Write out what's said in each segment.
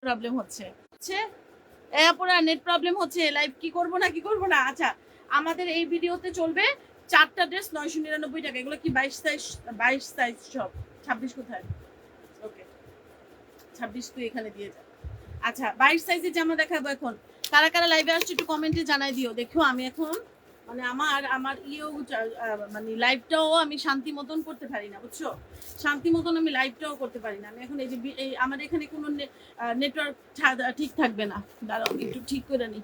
Problem হচ্ছে পুরা net problem হচ্ছে। লাইভ কি করব না আচ্ছা, আমাদের এই ভিডিওতে চলবে 4টা ড্রেস 999 টাকা। এগুলো কি 22 সাইজ সব? 26 কোথায়? ওকে, 26 তুই এখানে দিয়ে যা। আচ্ছা, 22 সাইজের জামা দেখাবো এখন। কারা কারা লাইভে আসছে একটু কমেন্টে জানাই দিও। দেখো আমি এখন মানে আমার মানে লাইভটাও আমি শান্তি মতন করতে পারি না, বুঝছো? শান্তি মতন আমি লাইভটাও করতে পারি না। আমি এখন এই যে আমার এখানে কোনো নেটওয়ার্ক ঠিক থাকবে না। দাঁড়াও আমি একটু ঠিক করে নিই।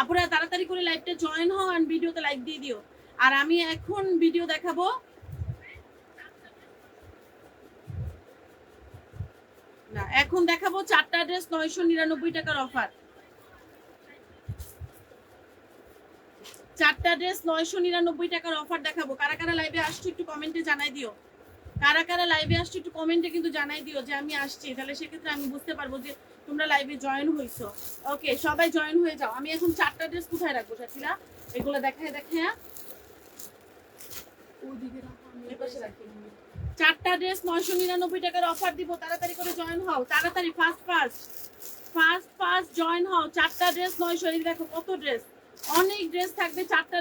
আপুরা তাড়াতাড়ি করে লাইভটা জয়েন হও আর ভিডিওতে লাইক দিয়ে দিও। আর আমি এখন ভিডিও দেখাবো। না, এখন দেখাবো 4টা ড্রেস 999 টাকার অফার। 4টা ড্রেস 999 টাকার অফার দেখাবো। কারা কারা লাইভে আসছো একটু কমেন্টে জানাই দিও। কারা কারা লাইভে আসছো একটু কমেন্টে কিন্তু জানাই দিও যে আমি আসছি, তাহলে সেক্ষেত্রে আমি বুঝতে পারবো যে তোমরা লাইভে জয়েন হইছো। ওকে, সবাই জয়েন হয়ে যাও। আমি এখন 4টা ড্রেস কোথায় রাখবো সাথীরা? এগুলো দেখায় ওইদিকে রাখো, আমি এই পাশে রাখি। 4টা ড্রেস 999 টাকার অফার দিব। তাড়াতাড়ি করে জয়েন হও, তাড়াতাড়ি ফাস্ট জয়েন হও। 4টা ড্রেস 900। এই দেখো কত ড্রেস, অনেক ড্রেস থাকবে। 4টা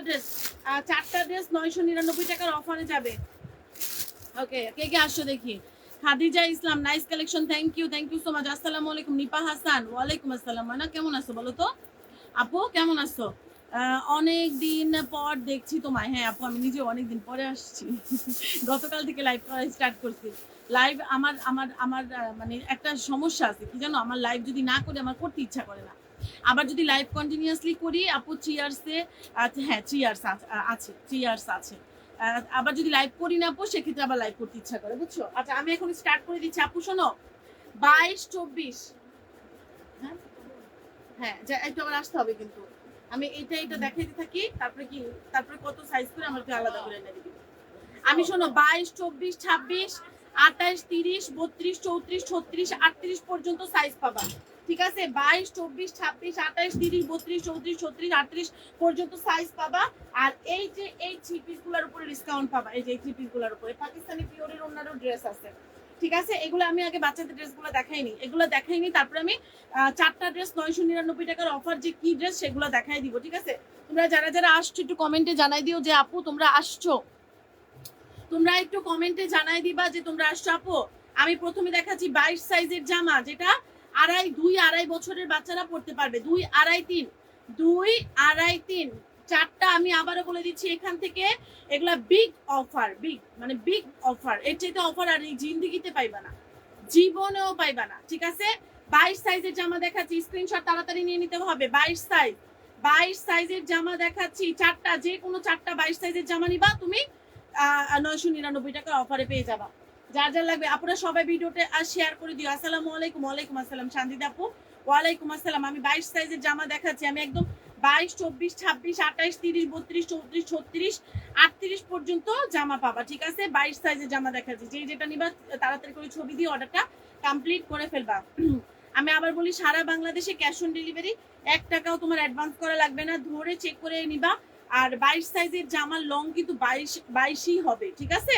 ড্রেস 999 টাকার অফারে যাবে। ওকে, কে কে আসছো দেখি। Khadija Islam, nice collection, thank you so much. আসসালামু আলাইকুম। নিপা হাসান, ওয়ালাইকুম আসসালাম। না কেমন আছো বলো তো আপু, কেমন আছো? অনেক দিন পর দেখছি তোমায়। হ্যাঁ আপু, আমি নিজে অনেক দিন পরে আসছি। গতকাল থেকে লাইভ করা স্টার্ট করছি। লাইভ আমার আমার আমার মানে একটা সমস্যা আছে কি জানো, আমার লাইভ যদি না করি আমার করতে ইচ্ছা করে না। আবার যদি লাইভ কন্টিনিউয়াসলি করি আপু চিয়ার্সে, হ্যাঁ চিয়ার্স আছে। আবার যদি লাইভ করি না আপু সেক্ষেত্রে আবার লাইভ করতে ইচ্ছা করে, বুঝছো? আচ্ছা, আমি এখন স্টার্ট করে দিচ্ছি আপু, শোনো। 22-24, হ্যাঁ হ্যাঁ, একটু আবার আসতে হবে কিন্তু। আমি এটা দেখাইতে থাকি, তারপরে কত সাইজ করে আমাকে আলাদা করে এনে দিবি। আমি শোনো, 22, 24, 26, 28, 30, 32, 34, 36, 38 পর্যন্ত সাইজ পাবা। ঠিক আছে, 22, 24, 26, 28, 30, 32, 34, 36, 38 পর্যন্ত সাইজ পাবা। আর এই যে এই থ্রি পিস গুলোর উপরে ডিসকাউন্ট পাবা। এই যে এই থ্রি পিস গুলোর উপরে পাকিস্তানি পিওরের অন্যান্য ড্রেস আছে। ঠিক আছে, এগুলো আমি আগে বাচ্চাদের ড্রেসগুলো দেখাইনি, তারপরে আমি 4টা ড্রেস 999 টাকার অফার যে কি ড্রেস সেগুলো দেখাই দিব। ঠিক আছে, তোমরা যারা যারা আসছো একটু কমেন্টে জানাই দিও যে আপু তোমরা আসছো। তোমরা একটু কমেন্টে জানাই দিবা যে তোমরা আসছো আপু। আমি প্রথমে দেখাচ্ছি 22 সাইজের জামা, যেটা 2-2.5 বছরের বাচ্চারা পড়তে পারবে। 2-2.5-3 4টা আমি আবারও বলে দিচ্ছি এখান থেকে। এগুলা বিগ অফার, বিগ অফার। এর চাইতে অফার আর এই জিন্দেগিতে পাইবা না, জীবনেও পাইবা না। ঠিক আছে, 22 সাইজের জামা দেখাচ্ছি, স্ক্রিনশট তাড়াতাড়ি নিয়ে নিতে হবে। 22 সাইজের জামা দেখাচ্ছি, 4টা, যে কোনো 4টা 22 সাইজের জামা নিবা তুমি 999 টাকার অফারে পেয়ে যাবা। যার যার লাগবে আপনারা সবাই ভিডিওতে শেয়ার করে দিও। আসসালামু আলাইকুম। ওয়ালাইকুম আসসালাম শান্তিদা আপু, ওয়ালাইকুম আসসালাম। আমি 22 সাইজের জামা দেখাচ্ছি। আমি একদম 22, 24, 26, 28, 30, 32, 34, 36, 38 পর্যন্ত জামা পাবা। ঠিক আছে, 22 সাইজের জামা দেখাচ্ছি। যে যেটা নিবা তাড়াতাড়ি করে ছবি দিয়ে অর্ডারটা কমপ্লিট করে ফেলবা। আমি আবার বলি, সারা বাংলাদেশে ক্যাশ অন ডেলিভারি, 1 টাকাও তোমার অ্যাডভান্স করা লাগবে না, ধরে চেক করে নিবা। আর 22 সাইজের জামার লং কিন্তু 22ই হবে। ঠিক আছে,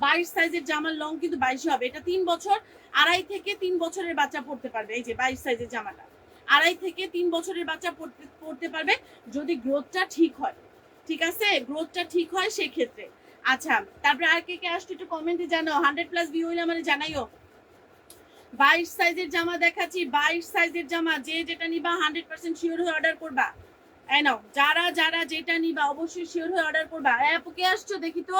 22 সাইজের জামার লং কিন্তু 22ই হবে। এটা 3 বছর, 2.5 থেকে 3 বছরের বাচ্চা পড়তে পারবে। এই যে 22 সাইজের জামাটা 2.5 থেকে 3 বছরের বাচ্চা পড়তে পারবে, যদি গ্রোথটা ঠিক হয়। ঠিক আছে, গ্রোথটা ঠিক হয় সেক্ষেত্রে। আচ্ছা, তারপরে আর কে কে আসছে একটু কমেন্টে জানাও। 100+ ভিউ হইলে মানে জানাইও। 22 সাইজের জামা দেখাচ্ছি, 22 সাইজের জামা, যে যেটা নিবা 100% শিওর হয়ে অর্ডার করবা। এই নাও, যারা যারা যেটা নিবা অবশ্যই শিওর হয়ে অর্ডার করবা। আপু কে আসছো দেখি তো।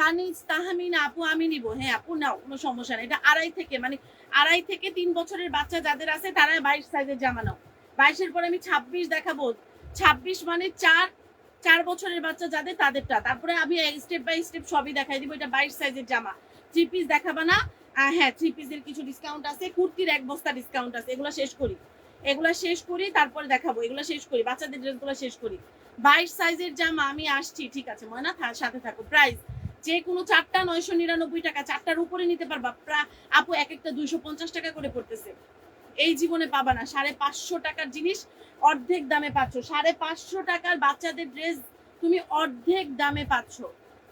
কানিজ তাহমিনা আপু, আমি নিব। হ্যাঁ আপু নাও, কোনো সমস্যা নেই। এটা 2.5 থেকে 3 বছরের বাচ্চা যাদের আছে তারা 22 সাইজের জামা নাও। 22-এর পরে আমি 26 দেখাবো। 26 মানে 4 বছরের বাচ্চা যাদের, তাদেরটা। তারপরে আমি স্টেপ বাই স্টেপ সবই দেখাই দিব। এটা 22 সাইজের জামা। 3 পিস দেখাবা না? হ্যাঁ, 3 পিসের কিছু ডিসকাউন্ট আছে, কুর্তির 1 বস্তা ডিসকাউন্ট আছে। এগুলো শেষ করি তারপরে দেখাবো। এগুলো শেষ করি, বাচ্চাদের ড্রেসগুলো শেষ করি। 22 সাইজের জামা আমি আসছি। ঠিক আছে ময়না, সাথে থাকো। প্রাইস যে কোনো 4টা 999 টাকা, 4টার উপরে নিতে পারবা। আপু এক একটা 250 টাকা করে পড়তেছে। এই জীবনে পাবা না। 550 টাকার জিনিস অর্ধেক দামে পাচ্ছ। 550 টাকার বাচ্চাদের ড্রেস তুমি অর্ধেক দামে পাচ্ছ।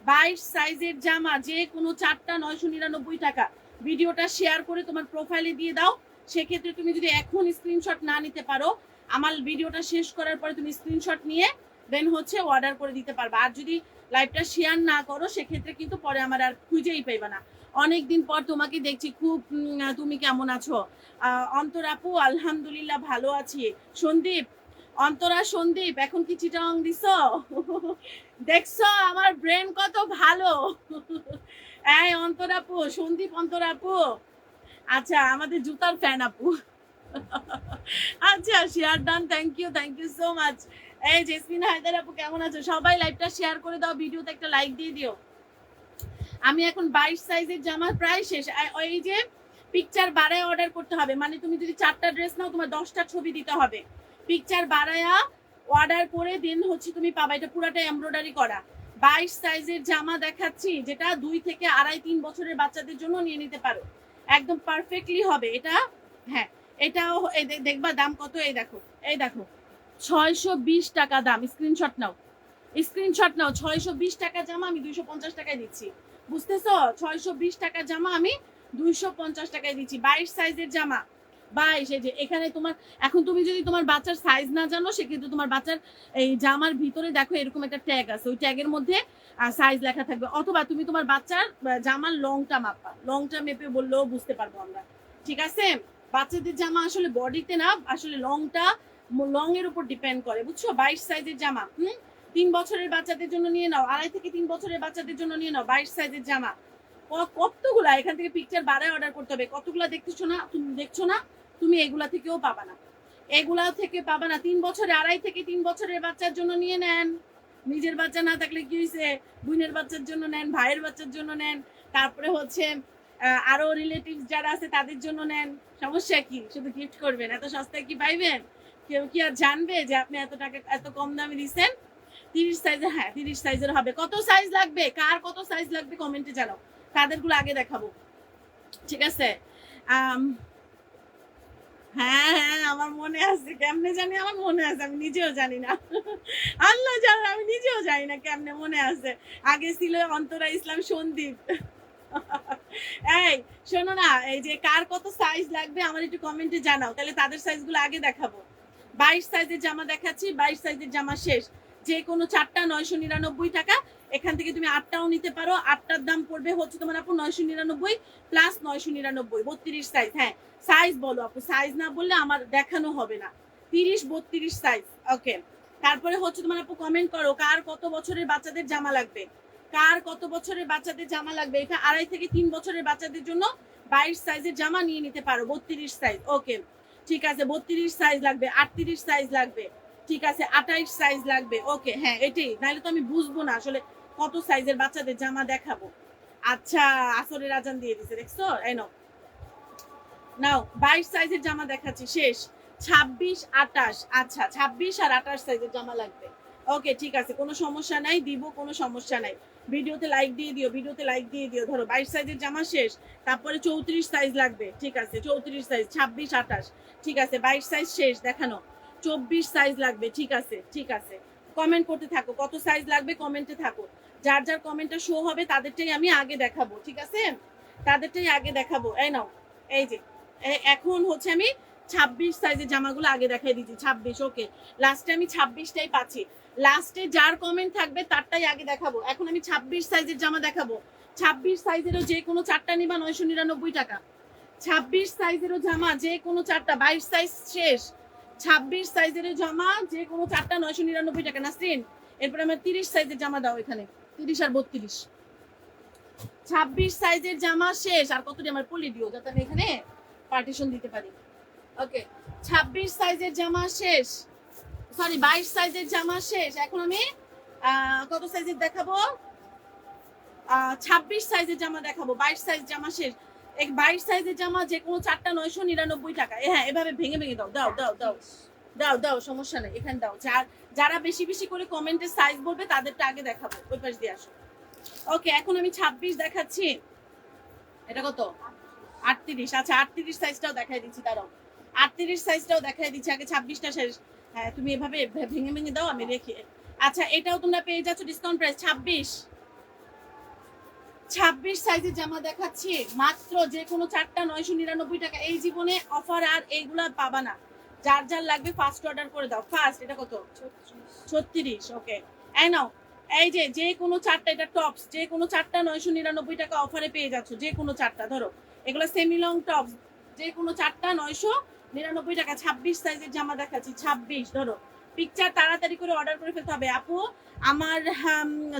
22 সাইজের জামা যে কোনো 4টা 999 টাকা। ভিডিওটা শেয়ার করে তোমার প্রোফাইলে দিয়ে দাও, সেক্ষেত্রে তুমি যদি এখন স্ক্রিনশট না নিতে পারো, আমার ভিডিওটা শেষ করার পরে তুমি স্ক্রিনশট নিয়ে দেন হচ্ছে অর্ডার করে দিতে পারবা। আর যদি লাইভটা শেয়ার না করো সেক্ষেত্রে কিন্তু পরে আমার আর খুঁজেই পাইবা না। অনেকদিন পর তোমাকে দেখছি, খুব তুমি কেমন আছো? অন্তর আপু আলহামদুলিল্লাহ ভালো আছি। সন্দীপ, অন্তরা সন্দীপ এখন কি চিটাং দিছো? দেখছো আমার ব্রেন কত ভালো। এই অন্তর আপু, সন্দীপ অন্তর আপু, আচ্ছা আমাদের জুতার ফ্যান আপু। আচ্ছা share done, thank you so much. এই জেসমিন হায়দার আপু কেমন আছো? সবাই লাইভটা শেয়ার করে দাও, ভিডিওতে একটা লাইক দিয়ে দিও। আমি এখন 22 সাইজের জামা প্রায় শেষ। ওই যে পিকচার বাড়ায় অর্ডার করতে হবে, মানে তুমি যদি 4টা ড্রেস নাও তোমার 10টা ছবি দিতে হবে। পিকচার বাড়ায়া অর্ডার করে দিন হচ্ছে তুমি পাবা। এটা পুরাটা এমব্রয়ডারি করা 22 সাইজের জামা দেখাচ্ছি, যেটা 2 থেকে 2.5-3 বছরের বাচ্চাদের জন্য নিয়ে নিতে পারো, একদম পারফেক্টলি হবে এটা। হ্যাঁ এটাও দেখবা দাম কত, এই দেখো 620 টাকা দাম। স্ক্রিনশট নাও 620 টাকা জামা আমি 250 টাকায় দিচ্ছি, বুঝতেছো? 620 টাকা জামা আমি 250 টাকায় দিচ্ছি। 22 সাইজের জামা 22। এই যে এখানে তোমার, এখন তুমি যদি তোমার বাচ্চার সাইজ না জানো সেক্ষেত্রে তোমার বাচ্চার এই জামার ভিতরে দেখো এরকম একটা ট্যাগ আছে, ওই ট্যাগের মধ্যে সাইজ লেখা থাকবে। অথবা তুমি তোমার বাচ্চার জামার লংটা মাপা, লংটা মেপে বললেও বুঝতে পারবো আমরা, ঠিক আছে? বাচ্চাদের জামা আসলে বডিতে না, আসলে লং এর উপর ডিপেন্ড করে, বুঝছো? 22 সাইজের জামা 3 বছরের বাচ্চাদের জন্য নিয়ে নাও, 2.5 থেকে 3 বছরের বাচ্চাদের জন্য নিয়ে নাও 22 সাইজের জামা। কতগুলা এখান থেকে পিকচার বাড়ায় অর্ডার করতে হবে, কতগুলা দেখতেছো না? তুমি দেখছো না? তুমি এগুলা থেকেও পাবা না, এগুলা থেকে পাবা না। 3 বছরে 2.5 থেকে 3 বছরের বাচ্চার জন্য নিয়ে নেন। নিজের বাচ্চা না থাকলে কি হয়েছে, বোনের বাচ্চার জন্য নেন, ভাইয়ের বাচ্চার জন্য নেন, তারপরে হচ্ছে আরো রিলেটিভ যারা আছে তাদের জন্য নেন। সমস্যা কি? শুধু গিফট করবেন, এত সস্তায় কি পাইবেন? কেউ কি আর জানবে যে আপনি এত টাকা এত কম দামে দিচ্ছেন? 30 সাইজের, হ্যাঁ 30 সাইজের হবে। কত সাইজ লাগবে, কার কত সাইজ লাগবে কমেন্টে জানাও, তাদেরগুলো আগে দেখাবো, ঠিক আছে? হ্যাঁ আমার মনে আছে, কেমনে জানি আমার মনে আছে, আমি নিজেও জানি না। আল্লাহ জানে, আমি নিজেও জানি না কেমনে মনে আছে। আগে ছিল অন্তরা ইসলাম সন্দীপ। এই শোনো না, এই যে কার কত সাইজ লাগবে আমার একটু কমেন্টে জানাও, তাহলে তাদের সাইজগুলো আগে দেখাবো। 22 সাইজের জামা দেখাচ্ছি, 22 সাইজের জামা শেষ। যে কোনো 4টা 999 টাকা। এখান থেকে তুমি 8টাও নিতে পারো, 8টার দাম পড়বে হচ্ছে তোমার আপু 999 প্লাস 999, 32 সাইজ। হ্যাঁ সাইজ বলো আপু, সাইজ না বললে আমার দেখানো হবে না। 30-32 সাইজ, ওকে। তারপরে হচ্ছে তোমার আপু কমেন্ট করো কার কত বছরের বাচ্চাদের জামা লাগবে, কার কত বছরের বাচ্চাদের জামা লাগবে। এটা 2.5 থেকে 3 বছরের বাচ্চাদের জন্য 22 সাইজের জামা নিয়ে নিতে পারো, 32 সাইজ, ওকে ঠিক আছে। 32 সাইজ লাগবে, 38 সাইজ লাগবে, ঠিক আছে। 28 সাইজ লাগবে, ওকে হ্যাঁ এটাই, নাহলে তো আমি বুঝবো না আসলে কত সাইজের বাচ্চাদের জামা দেখাবো। আচ্ছা আসরের আজান দিয়ে দিছে, দেখছো? এই নাও 22 সাইজের জামা দেখাচ্ছি, শেষ। 26-28, আচ্ছা 26 আর 28 সাইজের জামা লাগবে, ওকে ঠিক আছে, কোনো সমস্যা নাই, দিব, কোনো সমস্যা নাই। ভিডিওতে লাইক দিয়ে দিও, ভিডিওতে লাইক দিয়ে দিও। ধরো 22 সাইজের জামা শেষ। তারপরে 34 সাইজ লাগবে, ঠিক আছে 34 সাইজ, 26-28, ঠিক আছে। 22 সাইজ শেষ দেখানো, 24 সাইজ লাগবে, ঠিক আছে ঠিক আছে। কমেন্ট করতে থাকো, কত সাইজ লাগবে কমেন্টে থাকো। যার যার কমেন্টটা শো হবে তাদেরটাই আমি আগে দেখাবো, ঠিক আছে? তাদেরটাই আগে দেখাবো। এই নাও, এই যে এখন হচ্ছে আমি 26 সাইজের জামাগুলো আগে দেখাই দিচ্ছি, 26, ওকে। লাস্টে আমি 26টাই পাচ্ছি, লাস্টে যার কমেন্ট থাকবে তারটাই আগে দেখাবো। এখন আমি 26 সাইজের জামা দেখাবো। 26 সাইজেরও যে কোনো 4টা নিবা 999 টাকা। 26 সাইজেরও জামা যে কোনো 4টা, 22 সাইজ শেষ। 26 সাইজের জামা যে কোনো 4টা 999 টাকা। নাসরিন এরপরে আমার 30 সাইজের জামা দাও, এখানে 30 আর 32। 26 সাইজের জামা শেষ। আর কতটি আমার পলি দিও যাতে আমি এখানে পার্টিশন দিতে পারি, ওকে। 26 সাইজের জামা শেষ, সরি 22 সাইজের জামা শেষ। এখন আমি কত সাইজের দেখাবো? 26 সাইজের জামা দেখাবো। 22 সাইজ জামা শেষ। 22 সাইজের জামা যে কোনো 4টা 999 টাকা। হ্যাঁ এভাবে ভেঙে ভেঙে দাও, দাও দাও দাও দাও দাও, সমস্যা নেই, এখানে দাও। যারা বেশি বেশি করে কমেন্টে সাইজ বলবে তাদেরটা আগে দেখাবো, ওই পাশ দিয়ে আসো, ওকে। এখন আমি 26 দেখাচ্ছি, এটা কত? 38, আচ্ছা 38 সাইজটাও দেখাই দিচ্ছি, দাঁড়াও 38 সাইজটাও দেখাই দিচ্ছি, আগে 26টা শেষ। হ্যাঁ তুমি এভাবে ভেঙে ভেঙে দাও, আমি রেখে। আচ্ছা এটাও তোমরা পেয়ে যাচ্ছ ডিসকাউন্ট প্রাইস 26। 26 সাইজের জামা দেখাচ্ছি মাত্র যে কোনো চারটা 999 টাকা। এই জীবনে অফার আর এইগুলা পাবা না। যার যার লাগবে ফার্স্ট অর্ডার করে দাও। ফার্স্ট এটা কত? 36। ওকে, এই নাও। এই যে যে কোনো চারটা, এটা টপস, যে কোনো চারটা 999 টাকা অফারে পেয়ে যাচ্ছ। যে কোনো চারটা ধরো, এগুলো সেমি লং টপস, যে কোনো চারটা 999 টাকা। 26 সাইজের জামা দেখাচ্ছি, 26। ধরো পিকচার তাড়াতাড়ি করে অর্ডার করে ফেলতে হবে। আপু আমার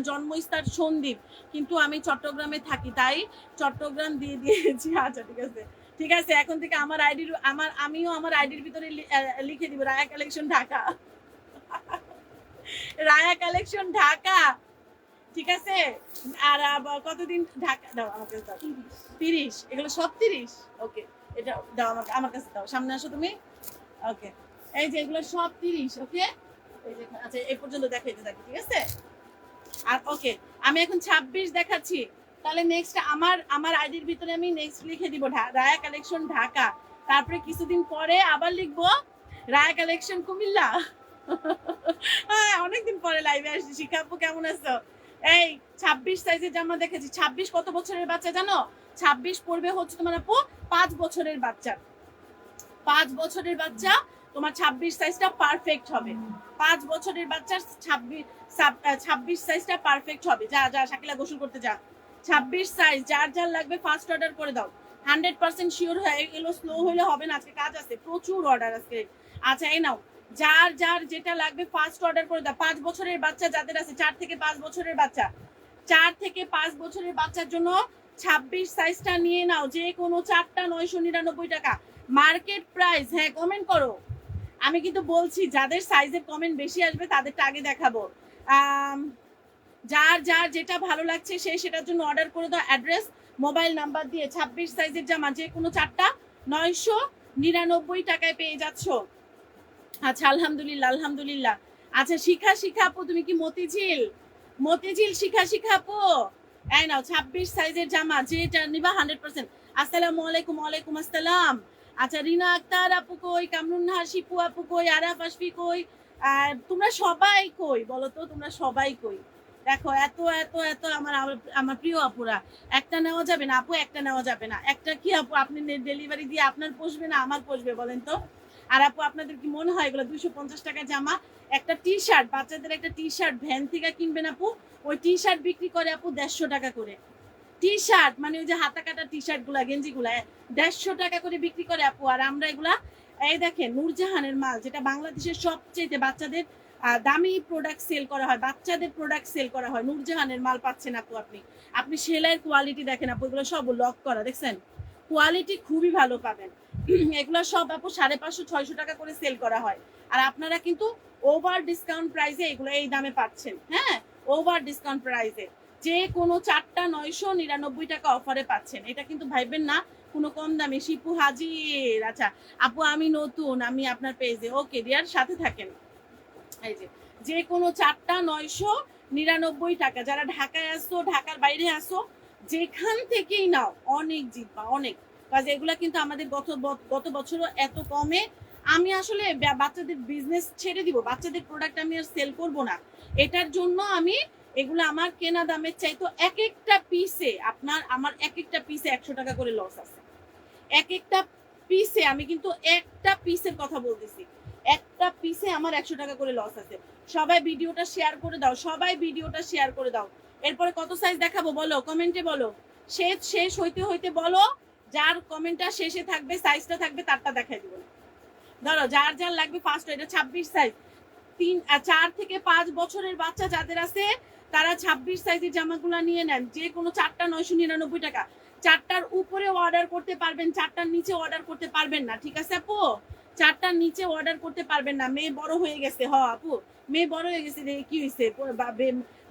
জন্মস্থান সন্দ্বীপ, কিন্তু আমি চট্টগ্রামে থাকি, তাই চট্টগ্রাম দিয়ে দিয়েছি। আচ্ছা ঠিক আছে, ঠিক আছে। এখন থেকে আমার আইডির আমিও আমার আইডির ভিতরে লিখে দিব রায়া কালেকশন ঢাকা। রায়া কালেকশন ঢাকা, ঠিক আছে। আর কতদিন ঢাকা দাও আমাকে? দাও 30। এগুলো সব 30। ওকে, এটা দাও আমাকে, আমার কাছে দাও। সামনে আসো তুমি। ওকে, এই যে এগুলো সব 30। ওকে, এই যে আচ্ছা এই পর্যন্ত দেখাইতে থাকি, ঠিক আছে। আর ওকে, আমি এখন 26 দেখাচ্ছি। তাহলে নেক্সট আমার আইডির ভিতরে আমি নেক্সট লিখে দিব রায়া কালেকশন ঢাকা। তারপরে কিছুদিন পরে আবার লিখবো রায়া কালেকশন কুমিল্লা। হ্যাঁ, অনেকদিন পরে লাইভে আসছি। শিখা আপু কেমন আছো? এই 26 সাইজের জামা দেখেছি। 26 কত বছরের বাচ্চা জানো? 26 পড়বে হচ্ছে তোমার আপু 5 বছরের বাচ্চা। 5 বছরের বাচ্চা তোমার 26 সাইজটা পারফেক্ট হবে। 5 বছরের বাচ্চার 26 সাইজটা পারফেক্ট হবে। যা যা শাকিলা গোসল করতে যা। 26 সাইজ যার যার লাগবে ফার্স্ট অর্ডার করে দাও। 100% শিওর হয়ে এলো, স্লো হইলে হবে না, আজকে কাজ আছে, প্রচুর অর্ডার আজকে। আচ্ছা এই নাও, যার যার যেটা লাগবে ফার্স্ট অর্ডার করে দাও। 5 বছরের বাচ্চা যাদের আছে, 4 থেকে 5 বছরের বাচ্চা, 4 থেকে 5 বছরের বাচ্চার জন্য 26 সাইজটা নিয়ে নাও। যে কোনো চারটা 999 টাকা মার্কেট প্রাইস। হ্যাঁ কমেন্ট করো, আমি কিন্তু বলছি যাদের সাইজের কমেন্ট বেশি আসবে তাদেরটা আগে দেখাবো। যার যার যেটা ভালো লাগছে সে সেটার জন্য অর্ডার করে দাও, অ্যাড্রেস মোবাইল নাম্বার দিয়ে। 26 সাইজের জামা যে কোনো চারটা 999 টাকায় পেয়ে যাচ্ছ। আচ্ছা আলহামদুলিল্লাহ, আলহামদুলিল্লাহ। আচ্ছা শিখা আপু, তুমি কি মতিঝিল শিখা আপু? এই নাও 26 সাইজের জামা, যেটা নিবা 100%। আসসালামু আলাইকুম। ওয়ালাইকুম আসসালাম। আচ্ছা রিনা আক্তার আপু কই, কামরুন নাহার শিপু আপু কই, আরাফ আশফি কই, তোমরা সবাই কই বলো তো? তোমরা সবাই কই? দেখো এত এত এত আমার প্রিয় আপুরা। একটা নেওয়া যাবে না আপু, একটা নেওয়া যাবে না। একটা কি আপু, আপনি ডেলিভারি দিয়ে আপনার পোষবে না আমার পোষবে বলেন তো? আর আপু আপনাদের কি মনে হয় এগুলো 250 টাকা জামা? একটা টি শার্ট, বাচ্চাদের একটা টি শার্ট ভ্যান থেকে কিনবেন আপু, ওই টি শার্ট বিক্রি করে আপু 150 টাকা করে। টি শার্ট মানে ওই যে হাতা কাটা টি শার্ট গুলা, গেঞ্জি গুলা 150 টাকা করে বিক্রি করে আপু। আর আমরা এগুলা, এই দেখেন নূরজাহানের মাল, যেটা বাংলাদেশের সবচেয়ে বাচ্চাদের দামি প্রোডাক্ট সেল করা হয়, বাচ্চাদের প্রোডাক্ট সেল করা হয়, নূরজাহানের মাল পাচ্ছেন আপু। আপনি সেলাইয়ের কোয়ালিটি দেখেন আপু, এগুলো সব লক করা, দেখছেন? কোয়ালিটি খুবই ভালো পাবেন। এগুলো সব আপু 550-600 টাকা করে সেল করা হয়। আর আপনারা কিন্তু ওভার ডিসকাউন্ট প্রাইসে এগুলো এই দামে পাচ্ছেন। হ্যাঁ, ওভার ডিসকাউন্ট প্রাইসে যে কোনো চারটা 999 টাকা অফারে পাচ্ছেন। এটা কিন্তু ভাইবেন না কোনো কম দামে। শিপু হাজির। আচ্ছা আপু আমি নতুন, আমি আপনার পেজে। ওকে ডিয়ার, সাথে থাকেন। এই যে কোনো চারটা 999 টাকা। যারা ঢাকায় আসো, ঢাকার বাইরে আসো, যেখান থেকেই নাও, অনেক জিতবা, অনেক। কাজে এগুলা কিন্তু আমাদের গত বছরও এত কমে। আমি আসলে বাচ্চাদের বিজনেস ছেড়ে দিব, বাচ্চাদের প্রোডাক্ট আমি আর সেল করব না। এটার জন্য আমি এগুলো আমার কেনা দামের চাইতো এক একটা পিসে আমার এক একটা পিসে 100 টাকা করে লস আছে। এক একটা পিসে, আমি কিন্তু একটা পিসের কথা বলতেছি, একটা পিসে আমার 100 টাকা করে লস আছে। সবাই ভিডিওটা শেয়ার করে দাও, সবাই ভিডিওটা শেয়ার করে দাও। এরপরে কত সাইজ দেখাবো বলো, কমেন্টে বলো। শেষ হইতে বলো, যার কমেন্টটা শেষে থাকবে, সাইজটা থাকবে, তারটা দেখাই দিব। ধরো যার যার লাগবে ফার্স্ট, এটা 26 সাইজ। 4 থেকে 5 বছরের বাচ্চা যাদের আছে তারা 26 সাইজের জামাগুলো নিয়ে নেন। যে কোনো চারটা 999 টাকা। চারটার উপরে অর্ডার করতে পারবেন, চারটার নিচে অর্ডার করতে পারবেন না, ঠিক আছে আপু? চারটার নিচে অর্ডার করতে পারবেন না। মেয়ে বড় হয়ে গেছে। আপু মেয়ে বড় হয়ে গেছে, কি হয়েছে?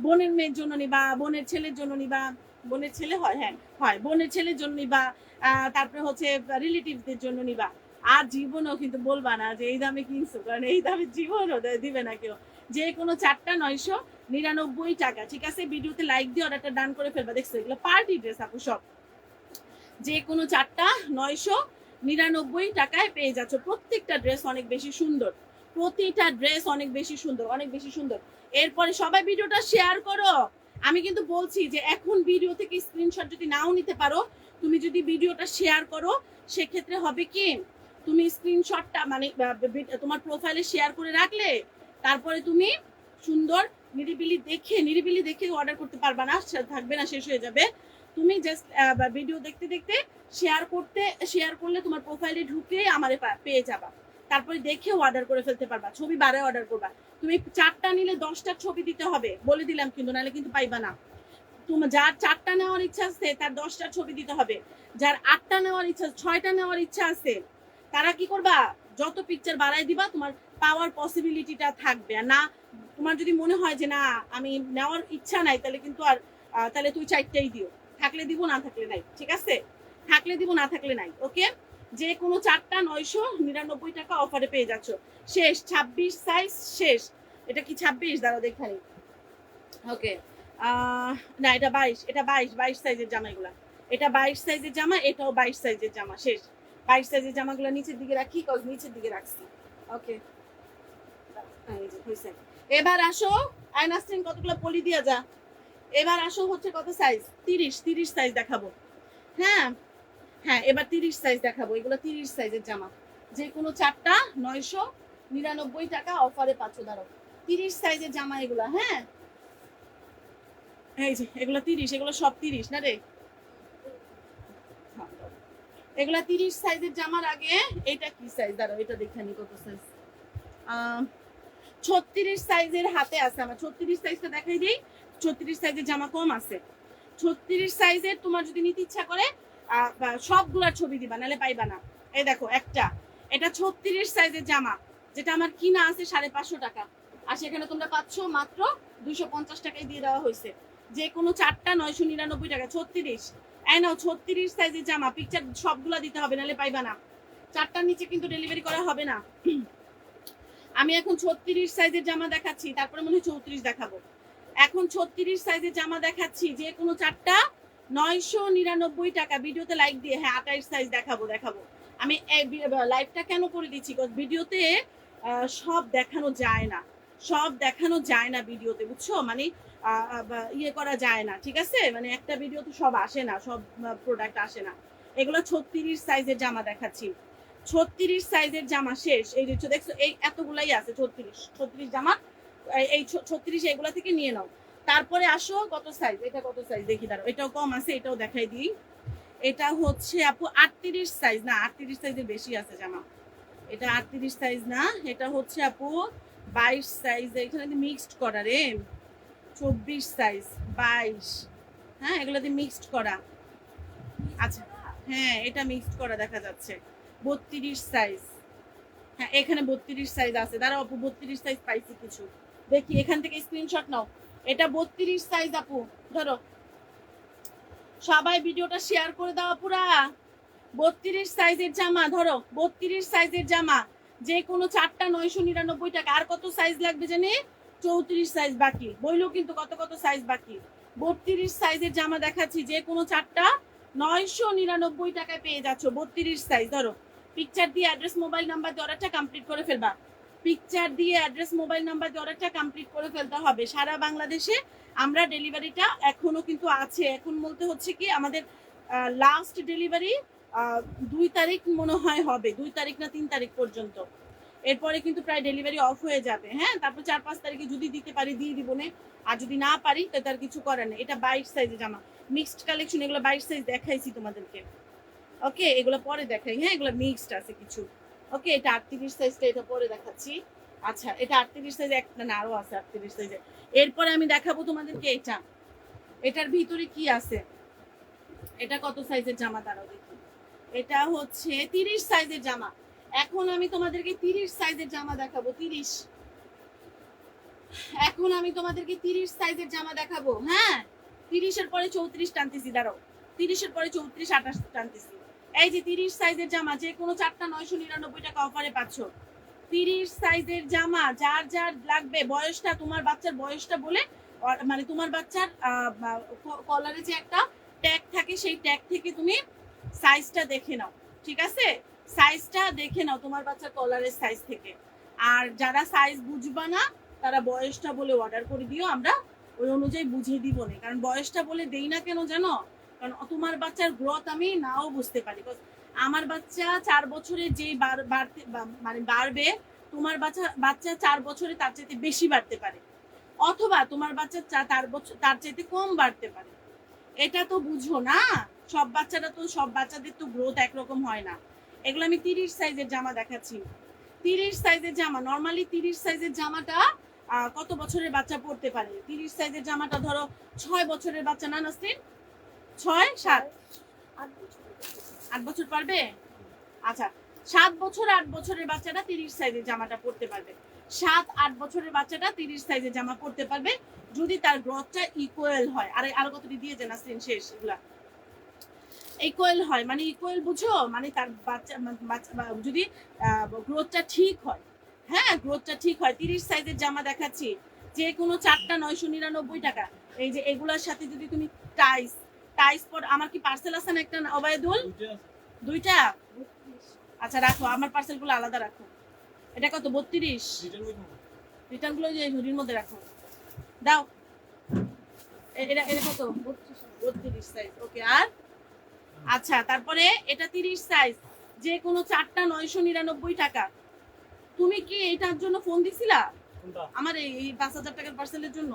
বোনের মেয়ের জন্য নিবা, বোনের ছেলের জন্য নিবা, বোনের ছেলে হয়, হ্যাঁ হয়, বোনের ছেলের জন্য নিবা, তারপরে হচ্ছে রিলেটিভদের জন্য নিবা। আর জীবনও কিন্তু বলবা না যে এই দামে কিনছো, কারণ এই দামে জীবনও দিবে না কেউ। যে কোনো চারটা 999 টাকা, ঠিক আছে? ভিডিওতে লাইক দিয়ে অর্ডারটা ডান করে ফেলবা। দেখছো এগুলো পার্টি ড্রেস আপু সব। যে কোনো চারটা 999 টাকায় পেয়ে যাচ্ছ। প্রত্যেকটা ড্রেস অনেক বেশি সুন্দর, প্রতিটা ড্রেস অনেক বেশি সুন্দর, অনেক বেশি সুন্দর। এরপরে সবাই ভিডিওটা শেয়ার করো। আমি কিন্তু বলছি যে এখন ভিডিও থেকে স্ক্রিনশট যদি নাও নিতে পারো, তুমি যদি ভিডিওটা শেয়ার করো, সেক্ষেত্রে হবে কি, তুমি স্ক্রিনশটটা মানে তোমার প্রোফাইলে শেয়ার করে রাখলে তারপরে তুমি সুন্দর নিরিবিলি দেখে অর্ডার করতে পারবা না, থাকবে না, শেষ হয়ে যাবে। তুমি জাস্ট ভিডিও দেখতে দেখতে শেয়ার করলে তোমার প্রোফাইলে ঢুকে আমারে পেয়ে যাবা, তারপরে দেখে অর্ডার করে ফেলতে পারবা, ছবি বারে অর্ডার করবা। তুমি 4টা নিলে 10টা ছবি দিতে হবে বলে দিলাম, কিন্তু নাহলে কিন্তু পাইবা না। তোমার যার 4টা নেওয়ার ইচ্ছা আছে তার 10টা ছবি দিতে হবে, যার 8টা নেওয়ার ইচ্ছা, 6টা নেওয়ার ইচ্ছা আছে, তারা কি করবা, যত পিকচার বাড়াই দিবা তোমার পাওয়ার পসিবিলিটিটা থাকবে। আর না, তোমার যদি মনে হয় যে না আমি নেওয়ার ইচ্ছা নাই, তাহলে কিন্তু আর তাহলে তুই 4টাই দিও, থাকলে দিব না থাকলে নাই, ঠিক আছে, থাকলে দিব না থাকলে নাই। ওকে, যে কোনো 4টা 999 টাকা অফারে পেয়ে যাচ্ছ। শেষ 26 সাইজ শেষ। এটা কি 26? দাঁড়াও দেখাই। ওকে, না এটা 22, এটা 22 সাইজের জামা এগুলা, এটা 22 সাইজের জামা, এটাও 22 সাইজের জামা। শেষ। 22 সাইজের জামাগুলো নিচের দিকে রাখি, কজ নিচের দিকে রাখছি। ওকে, এবার আসো আয়নাস্টিন, কতগুলো পলি দিয়া যা। এবার আসো হচ্ছে কত সাইজ, 30 সাইজ দেখাবো। হ্যাঁ হ্যাঁ, এবার 30 সাইজ দেখাবো। এগুলো 30 সাইজের জামা, যে কোনো 4টা 999 টাকা অফারে পাচ্ছ। দাঁড়াও, 30 সাইজের জামা এগুলা। হ্যাঁ, এই যে এগুলো 30, এগুলো সব 30 না রে, এগুলা 30 সাইজের জামার আগে এটা কি সাইজ, দাঁড়াও এটা দেখে নি কত সাইজ। 36 সাইজের হাতে আছে আমার, 36 সাইজটা দেখাই দিই। 36 সাইজের জামা কম আছে। 36 সাইজের তোমার যদি নিতে ইচ্ছা করে সবগুলার ছবি দিবা, নাহলে পাইবা না। এই দেখো একটা, এটা 36 সাইজের জামা, যেটা আমার কিনা আছে 550 টাকা, আর সেখানে তোমরা পাচ্ছ মাত্র 250 টাকায় দিয়ে দেওয়া হয়েছে। যে কোনো 4টা 999 টাকা। 36, এই নাও 36 সাইজের জামা, পিকচার সবগুলা দিতে হবে, নাহলে পাইবা না। 4টার নিচে কিন্তু ডেলিভারি করা হবে না। আমি এখন 36 সাইজের জামা দেখাচ্ছি, তারপরে মনে হয় 34 দেখাবো। এখন 36 সাইজের জামা দেখাচ্ছি, যে কোনো 4টা 999 টাকা। ভিডিওতে লাইক দিয়ে, হ্যাঁ 28 সাইজ দেখাবো। আমি লাইভটা কেন করে দিচ্ছি, ভিডিওতে সব দেখানো যায় না, ভিডিওতে, বুঝছো, মানে ইয়ে করা যায় না, ঠিক আছে, মানে একটা ভিডিওতে সব আসে না, সব প্রোডাক্ট আসে না। এগুলো 36 সাইজের জামা দেখাচ্ছি। 36 সাইজের জামা শেষ। এই যে দেখছো, এই এতগুলাই আছে 36 জামা, এই 36 এগুলা থেকে নিয়ে নাও। তারপরে আসো কত সাইজ, এটা কত সাইজ দেখি, দাঁড়াও এটাও কম আছে, এটাও দেখাই দিই। এটা হচ্ছে আপু 38 সাইজ, না 38 সাইজের বেশি আছে জামা, এটা 38 সাইজ না, এটা হচ্ছে আপু 22 সাইজ। এখানে মিক্সড করা রে, 24 সাইজ, 22, হ্যাঁ এগুলো দিয়ে মিক্সড করা। আচ্ছা হ্যাঁ, এটা মিক্সড করা দেখা যাচ্ছে। 32 সাইজ, হ্যাঁ এখানে 32 সাইজ আছে। দাঁড়াও আপু, 32 সাইজ পাইছি কিছু, দেখি এখান থেকে স্ক্রিনশট নাও। এটা 32 সাইজ আপু, ধরো সবাই ভিডিওটা শেয়ার করে দাও পুরা। 32 সাইজের জামা, ধরো 32 সাইজের জামা, যে কোনো 4টা 999 টাকা। আর কত সাইজ লাগবে জানি, 34 সাইজ বাকি, বইলো কিন্তু কত কত সাইজ বাকি। 32 সাইজের জামা দেখাচ্ছি, যে কোনো 4টা 999 টাকায় পেয়ে যাচ্ছ। 32 সাইজ, ধরো পিকচার দিয়ে অ্যাড্রেস মোবাইল নাম্বার দিয়ে অর্ডারটা কমপ্লিট করে ফেলবা। পিকচার দিয়ে অ্যাড্রেস মোবাইল নাম্বার দিয়ে অর্ডারটা কমপ্লিট করে ফেলতে হবে। সারা বাংলাদেশে আমরা ডেলিভারিটা এখনো কিন্তু আছে। এখন বলতে হচ্ছে কি, আমাদের লাস্ট ডেলিভারি 2 তারিখ মনে হয় হবে, 2 তারিখ না 3 তারিখ পর্যন্ত। এরপরে কিন্তু প্রায় ডেলিভারি অফ হয়ে যাবে। হ্যাঁ, তারপর 4-5 তারিখে যদি দিতে পারি দিয়ে দিব, না আর যদি না পারি তো তার কিছু করার নেই। এটা 22 সাইজের জামা, মিক্সড কালেকশন, এগুলো 22 সাইজ দেখাইছি তোমাদেরকে। ওকে, এগুলো পরে দেখাই। হ্যাঁ, এগুলো মিক্সড আছে কিছু। ওকে, এটা 38 সাইজটা, এটা পরে দেখাচ্ছি। আচ্ছা, এটা 38 সাইজ, একটা না আরো আছে 38 সাইজে। এরপরে আমি দেখাবো তোমাদেরকে এটা, এটার ভিতরে কি আছে। এটা কত সাইজের জামা, দাঁড়াও দেখি। এটা হচ্ছে 30 সাইজের জামা। এখন আমি তোমাদেরকে 30 সাইজের জামা দেখাবো। 30, এখন আমি তোমাদেরকে 30 সাইজের জামা দেখাবো। হ্যাঁ, 30 এর পরে 34 টানতেছি, দাঁড়াও 30 এর পরে 34, 28 টানতেছি। এই যে 30 সাইজের জামা, যে কোনো 4টা 999 টাকা অফারে পাচ্ছ। 30 সাইজের জামা, যার যার লাগবে, বয়সটা, তোমার বাচ্চার বয়সটা বলে, মানে তোমার বাচ্চার কলারে যে একটা ট্যাগ থাকে, সেই ট্যাগ থেকে তুমি সাইজটা দেখে নাও, ঠিক আছে, সাইজটা দেখে নাও তোমার বাচ্চার কলারের সাইজ থেকে। আর যারা সাইজ বুঝবা না, তারা বয়সটা বলে অর্ডার করে দিও, আমরা ওই অনুযায়ী বুঝিয়ে দিব না, কারণ বয়সটা বলে দেই না কেন জানো, কারণ তোমার বাচ্চার গ্রোথ আমি নাও বুঝতে পারি। আমার বাচ্চা 4 বছরে যেই বাড়তে মানে বাড়বে, তোমার বাচ্চা 4 বছরে তার চাইতে বেশি বাড়তে পারে, অথবা তোমার বাচ্চা তার চাইতে কম বাড়তে পারে। এটা তো বুঝো না, সব বাচ্চাদের তো গ্রোথ একরকম হয় না। এগুলো আমি 30 সাইজের জামা দেখাচ্ছি। 30 সাইজের জামা, নর্মালি 30 সাইজের জামাটা কত বছরের বাচ্চা পড়তে পারে? 30 সাইজের জামাটা ধরো 6 বছরের বাচ্চা, না নাসরিন? 6 7 8 বছর পারবে? আচ্ছা, 7 বছর 8 বছরের বাচ্চাটা 30 সাইজের জামাটা পড়তে পারবে। 7 8 বছরের বাচ্চাটা 30 সাইজের জামা পড়তে পারবে যদি তার গ্রোথটা ইকুয়াল হয়। আর কতটি দিয়ে যে নাসরিন শেষ, এগুলা ইকুয়াল হয় মানে ইকুয়াল বুঝো, মানে তার বাচ্চা যদি গ্রোথটা ঠিক হয়। হ্যাঁ, গ্রোথটা ঠিক হয়। 30 সাইজের জামা দেখাচ্ছি, যে কোনো 4টা 999 টাকা। এই যে এগুলোর সাথে যদি তুমি টাইস পর, আমার কি পার্সেল আছে না একটা ওবায়দুল? 2টা? আচ্ছা রাখো, আমার পার্সেলগুলো আলাদা রাখো। এটা কত? 32? রিটার্নগুলো যে ঝুড়ির মধ্যে রাখো, দাও। এটা কত? 32 সাইজ, ওকে। আর আচ্ছা, তারপরে এটা 30 সাইজ, যে কোনো 4টা 999 টাকা। তুমি কি এটার জন্য ফোন দিছিলা আমার এই 5000 টাকার পার্সেলের জন্য?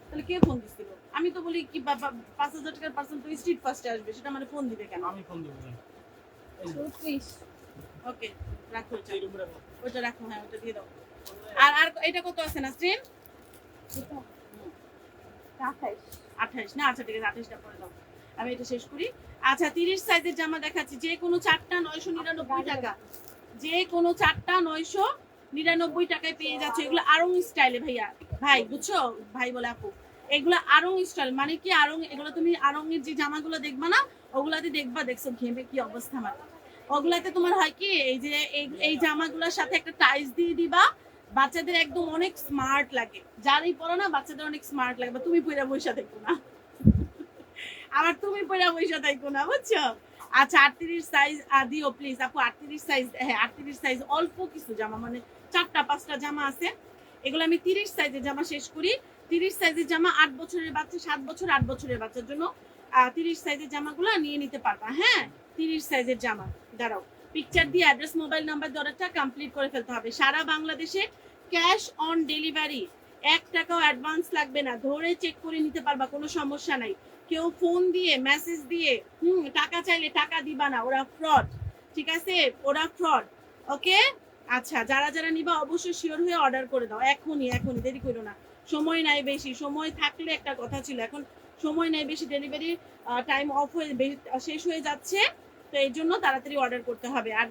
তাহলে কে ফোন দিছিল? আমি তো বলি কি 5000 টাকার পার্সেল তো স্ট্রিট ফাস্টে আসবে, সেটা মানে ফোন দিবে কেন? আমি ফোন দেব। ওকে, রাখো ওটা রাখো, হ্যাঁ ওটা দিয়ে দাও। আর আর এটা কত আছে নাসরিন? 28 না? আচ্ছা ঠিক আছে, 28টা পরে দাও, আমি এটা শেষ করি। আচ্ছা, 30 সাইজের জামা দেখাচ্ছি, যে কোনো 4টা 999 টাকা। যে কোনো 4টা 999 টাকায় পেয়ে যাচ্ছে। এগুলো আরং স্টাইলে ভাইয়া, ভাই বুঝছো, ভাই বলে আপু, এগুলো আরং স্টাইল। মানে কি আরং, এগুলো তুমি আরঙের যে জামাগুলো দেখবা না, ওগুলাতে দেখবা, দেখছো ঘেমে কি অবস্থা আমার, ওগুলাতে তোমার হয় কি, এই যে এই জামাগুলোর সাথে একটা টাইস দিয়ে দিবা, বাচ্চাদের একদম অনেক স্মার্ট লাগে। যারাই পরো না, বাচ্চাদের অনেক স্মার্ট লাগে। তুমি পয়রা বইসা দেখো না, আবার তুমি পয়রা বইসা দেখো না, বুঝছো? আচ্ছা, 38 সাইজ দিও প্লিজ আপু। 38 সাইজ, হ্যাঁ 38 সাইজ। অল্প কিছু জামা, মানে 4টা 5টা জামা আছে। এগুলো আমি 30 সাইজের জামা শেষ করি। 30 সাইজের জামা 8 বছরের বাচ্চা, 7 বছর 8 বছরের বাচ্চার জন্য 30 সাইজের জামাগুলো নিয়ে নিতে পারবা। হ্যাঁ, 30 সাইজের জামা। দাঁড়াও, পিকচার দিয়ে অ্যাড্রেস, মোবাইল নাম্বার দেওয়াটা কমপ্লিট করে ফেলতে হবে। সারা বাংলাদেশে ক্যাশ অন ডেলিভারি, 1 টাকাও অ্যাডভান্স লাগবে না, ধরে চেক করে নিতে পারবা, কোনো সমস্যা নাই। কেউ ফোন দিয়ে মেসেজ দিয়ে টাকা চাইলে টাকা দিবা না, ওরা ফ্রড, ঠিক আছে? ওরা ফ্রড, ওকে? আচ্ছা, যারা যারা নিবা অবশ্যই শিওর হয়ে অর্ডার করে দাও, এখনই দেরি করো না। সময় নাই বেশি, সময় থাকলে একটা কথা ছিল, এখন সময় নাই বেশি, ডেলিভারি টাইম অফ হয়ে শেষ হয়ে যাচ্ছে, তো এই জন্য তাড়াতাড়ি অর্ডার করতে হবে। আর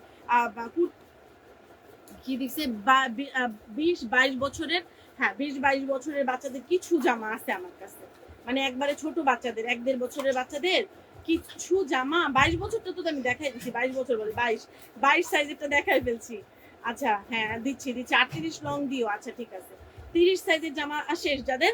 কি দিচ্ছে 20-22 বছরের, হ্যাঁ 20-22 বছরের বাচ্চাদের কিছু জামা আছে আমার কাছে, মানে একবারে ছোট বাচ্চাদের, 1-1.5 বছরের বাচ্চাদের কিছু জামা। 22 বছরটা তো আমি দেখাই দিচ্ছি, 22 বছর বলে 22 সাইজেরটা দেখাই ফেলছি। আচ্ছা হ্যাঁ, দিচ্ছি 38 লং দিও। আচ্ছা ঠিক আছে, 30 সাইজের জামা শেষ। যাদের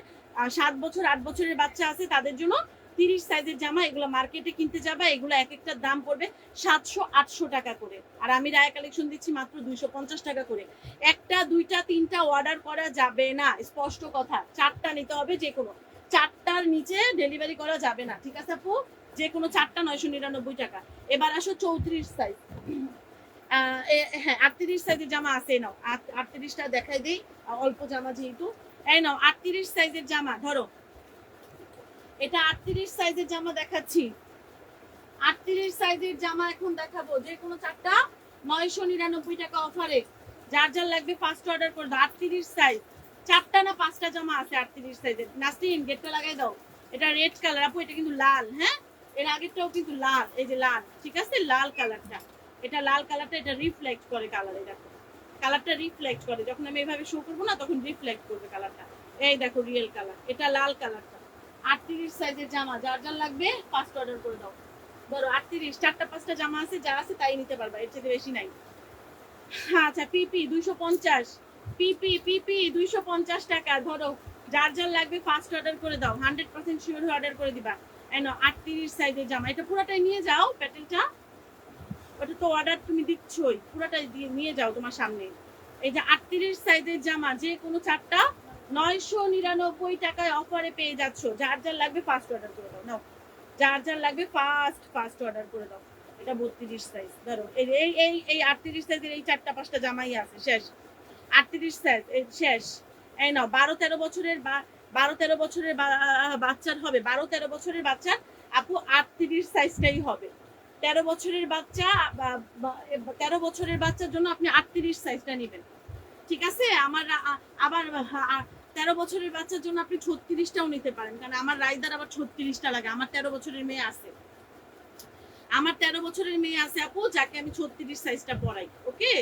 7 বছর 8 বছরের বাচ্চা আছে তাদের জন্য 30 সাইজের জামা। এগুলো মার্কেটে কিনতে যাবা, এগুলো এক একটার দাম পড়বে 700-800 টাকা করে, আর আমি রায়া কালেকশন দিচ্ছি মাত্র 250 টাকা করে। 1টা 2টা 3টা অর্ডার করা যাবে না, স্পষ্ট কথা। 4টা নিতে হবে, যে কোনো 4টার নিচে ডেলিভারি করা যাবে না, ঠিক আছে আপু? যে কোনো 4টা 999 টাকা। এবার আসো 34 সাইজ। হ্যাঁ 38 সাইজের জামা আছে, নাও 38টা দেখাই দিই, অল্প জামা যেহেতু। এই নাও 38 সাইজের জামা, ধরো এটা 38 সাইজের জামা দেখাচ্ছি। 38 সাইজের জামা এখন দেখাবো, যে কোনো 4টা 999 টাকা অফারে। যার যার লাগবে ফার্স্ট অর্ডার করে দাও। 38 সাইজ, 4টা না 5টা জামা আছে 38 সাইজের। নাসরিন গেটটা লাগাই দাও। এটা রেড কালার আপু, এটা কিন্তু লাল। হ্যাঁ, এর আগেরটাও কিন্তু লাল, এই যে লাল, ঠিক আছে? লাল কালারটা, এটা লাল কালারটা, এটা রিফ্লেক্ট করে কালার, এই দেখো কালারটা রিফ্লেক্ট করে, যখন আমি এইভাবে শো করবো না তখন রিফ্লেক্ট করবে কালারটা। এই দেখো রিয়েল কালার, এটা লাল কালারটা। 38 সাইজের জামা, যার যার লাগবে ফার্স্ট অর্ডার করে দাও। ধরো 38, 4টা 5টা জামা আছে, যা আছে তাই নিতে পারবা, এর চেয়ে বেশি নাই। আচ্ছা, পিপি 250, পিপি 250 টাকা। ধরো যার যার লাগবে ফার্স্ট অর্ডার করে দাও, 100% শিওর হয়ে অর্ডার করে দিবা। এনো 38 সাইজের জামা, এটা পুরোটাই নিয়ে যাও, প্যাটেলটা ওটা তো অর্ডার তুমি দিচ্ছই, পুরোটাই দিয়ে নিয়ে যাও তোমার সামনে। এই যে 38 সাইজের জামা, যে কোনো 4টা 999 টাকায় অফারে পেয়ে যাচ্ছ। যার যার লাগবে ফার্স্ট অর্ডার করে দাও। নাও, যার যার লাগবে ফার্স্ট অর্ডার করে দাও। এটা 32 সাইজ। ধরো এই এই এই এই 38 সাইজের এই 4টা 5টা জামাই আছে, শেষ। 38 সাইজ এই শেষ। এই নাও, 12-13 বছরের 12-13 বছরের বাচ্চার হবে, 12-13 বছরের বাচ্চার আপু 38 সাইজটাই হবে। 13 বছরের বাচ্চা 13 বছরের বাচ্চার জন্য আপনি 38 সাইজটা নেবেন, ঠিক আছে? আমার আবার 13 বছরের বাচ্চার জন্য আপনি 36টাও নিতে পারেন, কারণ আমার রাইদার আবার 36টা লাগে। আমার 13 বছরের মেয়ে আছে, আমার 13 বছরের মেয়ে আছে আপু, যাকে আমি 36 সাইজটা পরাই। ওকে,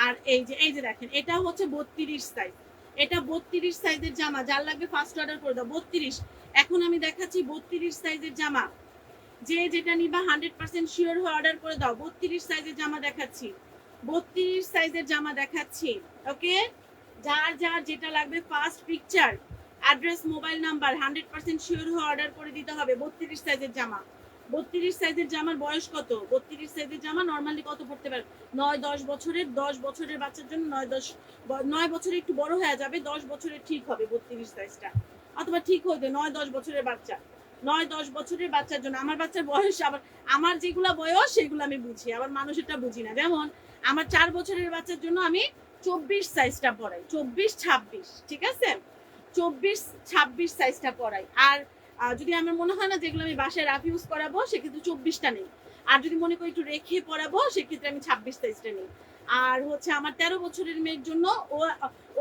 আর এই যে দেখেন, এটা হচ্ছে 32 সাইজ। এটা 32 সাইজের জামা, যার লাগবে ফার্স্ট অর্ডার করে দাও। 32। এখন আমি দেখাচ্ছি 32 সাইজের জামা, যে যেটা নিবা 100% শিওর হয়ে অর্ডার করে দাও। 32 সাইজের জামা দেখাচ্ছি, 32 সাইজের জামা দেখাচ্ছি। ওকে, যার যার যেটা লাগবে first picture, address, mobile number 100% sure হয়ে অর্ডার করে দিতে হবে। 32 সাইজের জামা। 32 সাইজের জামার বয়স কত? 32 সাইজের জামা নরমালি কত পড়তে পারে? 9-10 বছরের, 10 বছরের বাচ্চার জন্য 9 বছরে একটু বড় হয়ে যাবে, 10 বছরের ঠিক হবে 32 সাইজটা, অথবা ঠিক হইতে 9-10 বছরের বাচ্চা, 9-10 বছরের বাচ্চার জন্য। আমার বাচ্চার বয়স, আবার আমার যেগুলা বয়স সেগুলো আমি বুঝি, আবার মানুষেরটা বুঝি না। যেমন আমার 4 বছরের বাচ্চার জন্য আমি 24 সাইজটা পড়াই, 24-26, ঠিক আছে? 24-26 সাইজটা পড়াই। আর যদি আমার মনে হয় না যেগুলো আমি বাসায় রাফ ইউজ করাবো, সেক্ষেত্রে 24টা নেই। আর যদি মনে করি একটু রেখে পড়াবো, সেক্ষেত্রে আমি 26 সাইজটা নেই। আর হচ্ছে আমার 13 বছরের মেয়ের জন্য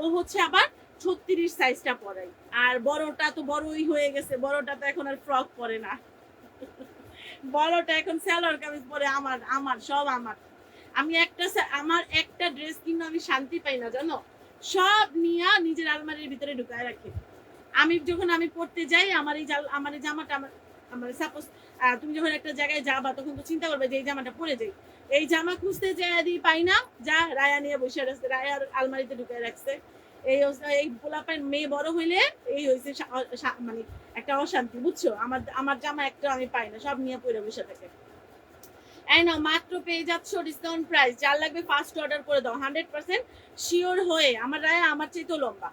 ও হচ্ছে আবার 36 সাইজটা পরাই। আর বড়টা তো বড়ই হয়ে গেছে, বড়টা তো এখন আর ফ্রক পরে না, বড়টা এখন সালোয়ার কামিজ পরে। আমার সব আমার, আমার একটা ড্রেস কিনে আমি শান্তি পাই না, জানো? সব নিয়ে নিজের আলমারির ভিতরে ঢুকায় রাখি। আমি পড়তে যাই, আমার এই জামাটা আমার সাপোজ তুমি যখন একটা জায়গায় যাবা, তখন তো চিন্তা করবে যে এই জামাটা পরে যাই। এই জামা খুঁজতে যাই পাই না, যা রায়া নিয়ে বসে রাখছে, রায়ার আলমারিতে ঢুকায় রাখছে। এই পোলাপান মেয়ে বড় হইলে এই হয়েছে মানে একটা অশান্তি, বুঝছো? আমার জামা একটা আমি পাই না, সব নিয়ে পরে বসে থাকে। এই নাও, মাত্র পেয়ে যাচ্ছ ডিসকাউন্ট প্রাইস। যার লাগবে ফার্স্ট অর্ডার করে দাও, 100% শিওর হয়ে। আমার রায়া আমার চাইতেও লম্বা।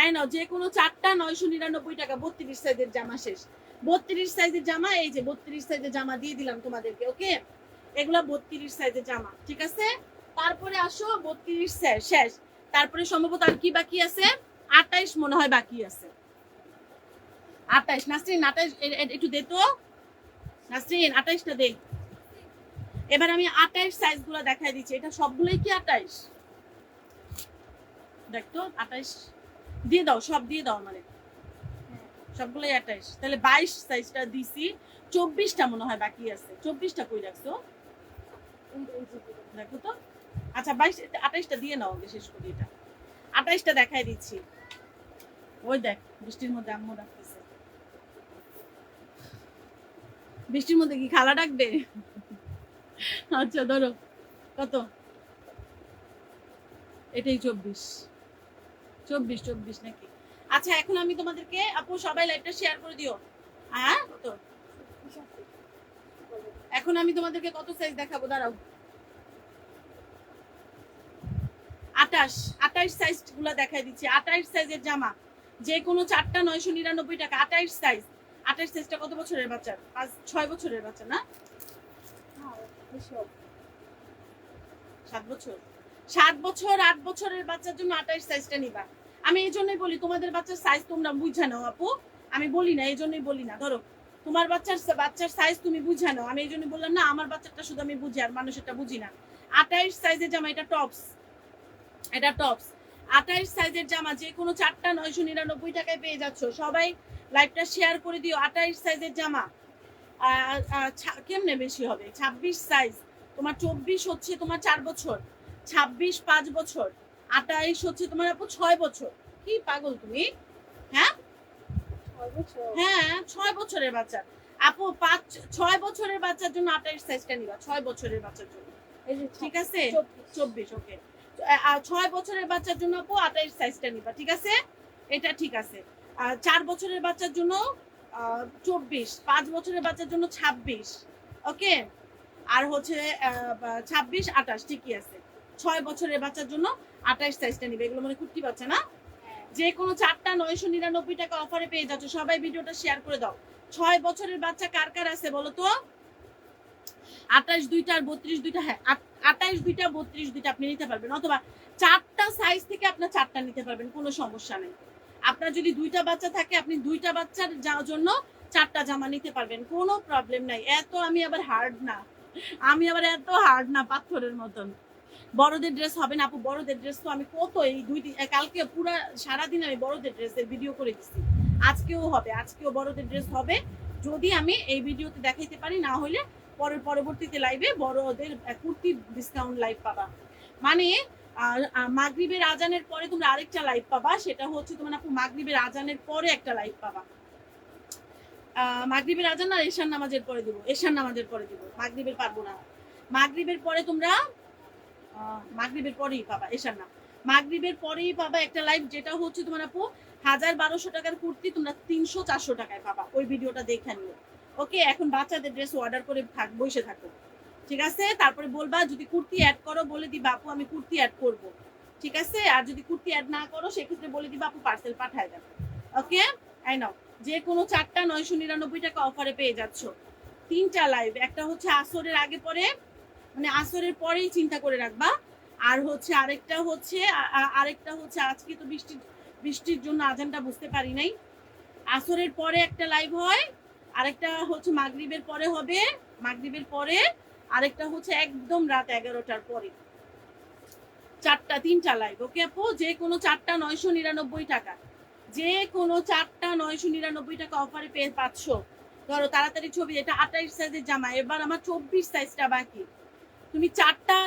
এই নাও, যে কোনো 4টা 999 টাকা। 32 সাইজের জামা শেষ। 32 সাইজের জামা, এই যে 32 সাইজের জামা দিয়ে দিলাম তোমাদেরকে। ওকে, এগুলা 32 সাইজের জামা, ঠিক আছে? তারপরে আসো 32 শেষ। তারপরে সম্ভবত আর কি বাকি আছে? 28 মনে হয় বাকি আছে। 28 নাসরিন, 28 একটু দে তো নাসরিন, 28টা দে। এবার আমি 28 সাইজ গুলো দেখাই দিচ্ছি। এটা সবগুলোই কি 28? দেখতো 28 দিয়ে দাও, সব দিয়ে দাও, মানে সবগুলোই 28। তাহলে 22 সাইজটা দিছি, 24টা মনে হয় বাকি আছে। 24টা কই রাখছো দেখো তো। আচ্ছা 28টা দিয়ে নাও, শেষ করি। এটা 28টা দেখাই দিচ্ছি। ওই দেখ, বৃষ্টির মধ্যে আম্মু ডাকতেছে। বৃষ্টির মধ্যে কি খালা ডাকবে? আচ্ছা ধরো, কত? এটাই 24 নাকি? আচ্ছা, এখন আমি তোমাদেরকে, আপু সবাই লাইভটা শেয়ার করে দিও। হ্যাঁ, কত? এখন আমি তোমাদেরকে কত সাইজ দেখাবো, দাঁড়াও। 28 সাইজ গুলা দেখাই দিচ্ছি। 28 সাইজের জামা, যে কোনো 4টা 999 টাকা। 28 সাইজ। 28 সাইজটা কত বছরের বাচ্চা? 5-6 বছরের বাচ্চা না? 7 বছর, 7 বছর 8 বছরের বাচ্চার জন্য 28 সাইজটা নিবা। আমি এই জন্যই বলি তোমাদের বাচ্চার সাইজ তোমরা বুঝা নাও আপু, আমি বলি না, এই জন্যই বলি না। ধরো তোমার বাচ্চার সাইজ তুমি বুঝা নাও, আমি এই জন্য বললাম না আমার বাচ্চাটা শুধু আমি বুঝি আর মানুষেরটা বুঝি না। 28 সাইজের জামা, এটা টপস, এটা টপস। 28 সাইজের জামা, যে কোনো 4টা 999 টাকায় পেয়ে যাচ্ছ। সবাই লাইভটা শেয়ার করে দিও। 28 সাইজের জামা কেমনে বেশি হবে? 26 সাইজ তোমার, 24 হচ্ছে তোমার 4 বছর, 26 5 বছর, 28 হচ্ছে তোমার আপু 6 বছর। কি পাগল তুমি? হ্যাঁ হ্যাঁ, 6 বছরের বাচ্চা আপু, 6 বছরের বাচ্চার জন্য 28 সাইজটা নিবা। 6 বছরের বাচ্চার জন্য, ঠিক আছে? 24, ওকে। 6 বছরের বাচ্চার জন্য আপু 28 সাইজটা নিবা, ঠিক আছে? এটা ঠিক আছে। 4 বছরের বাচ্চার জন্য 24, 5 বছরের বাচ্চার জন্য 26, ওকে। আর হচ্ছে 26 28, ঠিকই আছে। 6 বছরের বাচ্চার জন্য 28 সাইজটা নিবে। এগুলো মানে কুর্তি বাচ্চা না? যে কোনো 4টা 999 টাকা অফারে পেয়ে যাচ্ছ। সবাই ভিডিওটা শেয়ার করে দাও। 6 বছরের বাচ্চা কার কার আছে বলো তো? 28 2টা আর 32 2টা, হ্যাঁ 28 2টা 32 2টা আপনি নিতে পারবেন, অথবা 4টা সাইজ থেকে আপনার 4টা নিতে পারবেন, কোনো সমস্যা নেই। আপনার যদি 2টা বাচ্চা থাকে আপনি 2টা বাচ্চার জন্য 4টা জামা নিতে পারবেন, কোনো প্রবলেম নাই। এত আমি আবার হার্ড না, আমি আবার এত হার্ড না পাথরের মতন। বড়দের ড্রেস হবে না আপু? বড়দের ড্রেস তো আমি কত এই কালকে পুরো সারাদিন আমি বড়দের ড্রেসের ভিডিও করে দিচ্ছি। আজকেও হবে, আজকেও বড়দের ড্রেস হবে, যদি আমি এই ভিডিওতে দেখাইতে পারি, না হলে পরবর্তীতে লাইভে বড়দের কুর্তির ডিসকাউন্ট লাইভ পাবা। মানে মাগরিবের আজানের পরে তোমরা আরেকটা লাইভ পাবা, সেটা হচ্ছে তোমার আপু মাগরিবের আজানের পরে একটা লাইভ পাবা। মাগরিবের আজান আর এশার নামাজের পরে দিব, এশার নামাজের পরে দিব, মাগরিবের পারবো না। মাগরিবের পরে তোমরা মাগরিবের পরেই পাবা, এশার না, মাগরিবের পরেই পাবা একটা লাইভ, যেটা হচ্ছে তোমার আপু 1000-1200 টাকার কুর্তি তোমরা 300-400 টাকায় পাবা। ওই ভিডিওটা দেখে নিও। ওকে, এখন বাচ্চাদের ড্রেস অর্ডার করে বসে থাকো, ঠিক আছে? তারপরে বলবা যদি কুর্তি অ্যাড করো, বলে দিবা আপু আমি কুর্তি অ্যাড করব, ঠিক আছে? আর যদি কুর্তি অ্যাড না করো সেক্ষেত্রে বলে দিবা আপু পার্সেল পাঠায় দেবে। ওকে, আই নাও। যে কোনো 4টা 999 টাকা অফারে পেয়ে যাচ্ছ। 3টা লাইভ, একটা হচ্ছে আসরের আগে পরে, মানে আসরের পরেই চিন্তা করে রাখবা। আর হচ্ছে আরেকটা হচ্ছে আজকে তো বৃষ্টির জন্য আজানটা বুঝতে পারি নাই। আসরের পরে একটা লাইভ হয়, আরেকটা হচ্ছে মাগরিবের পরে হবে, মাগরিবের পরে আরেকটা হচ্ছে একদম রাত 11টার পরে। 3টা লাইভ। ওকে আপু, যে কোনো 4টা 999 টাকা, যে কোনো 4টা 999 টাকা অফারে পেয়ে পাচ্ছ। ধরো তাড়াতাড়ি ছবি, এটা 28 সাইজের জামা, এবার আমার 24 সাইজটা বাকি। তুমি 4টা,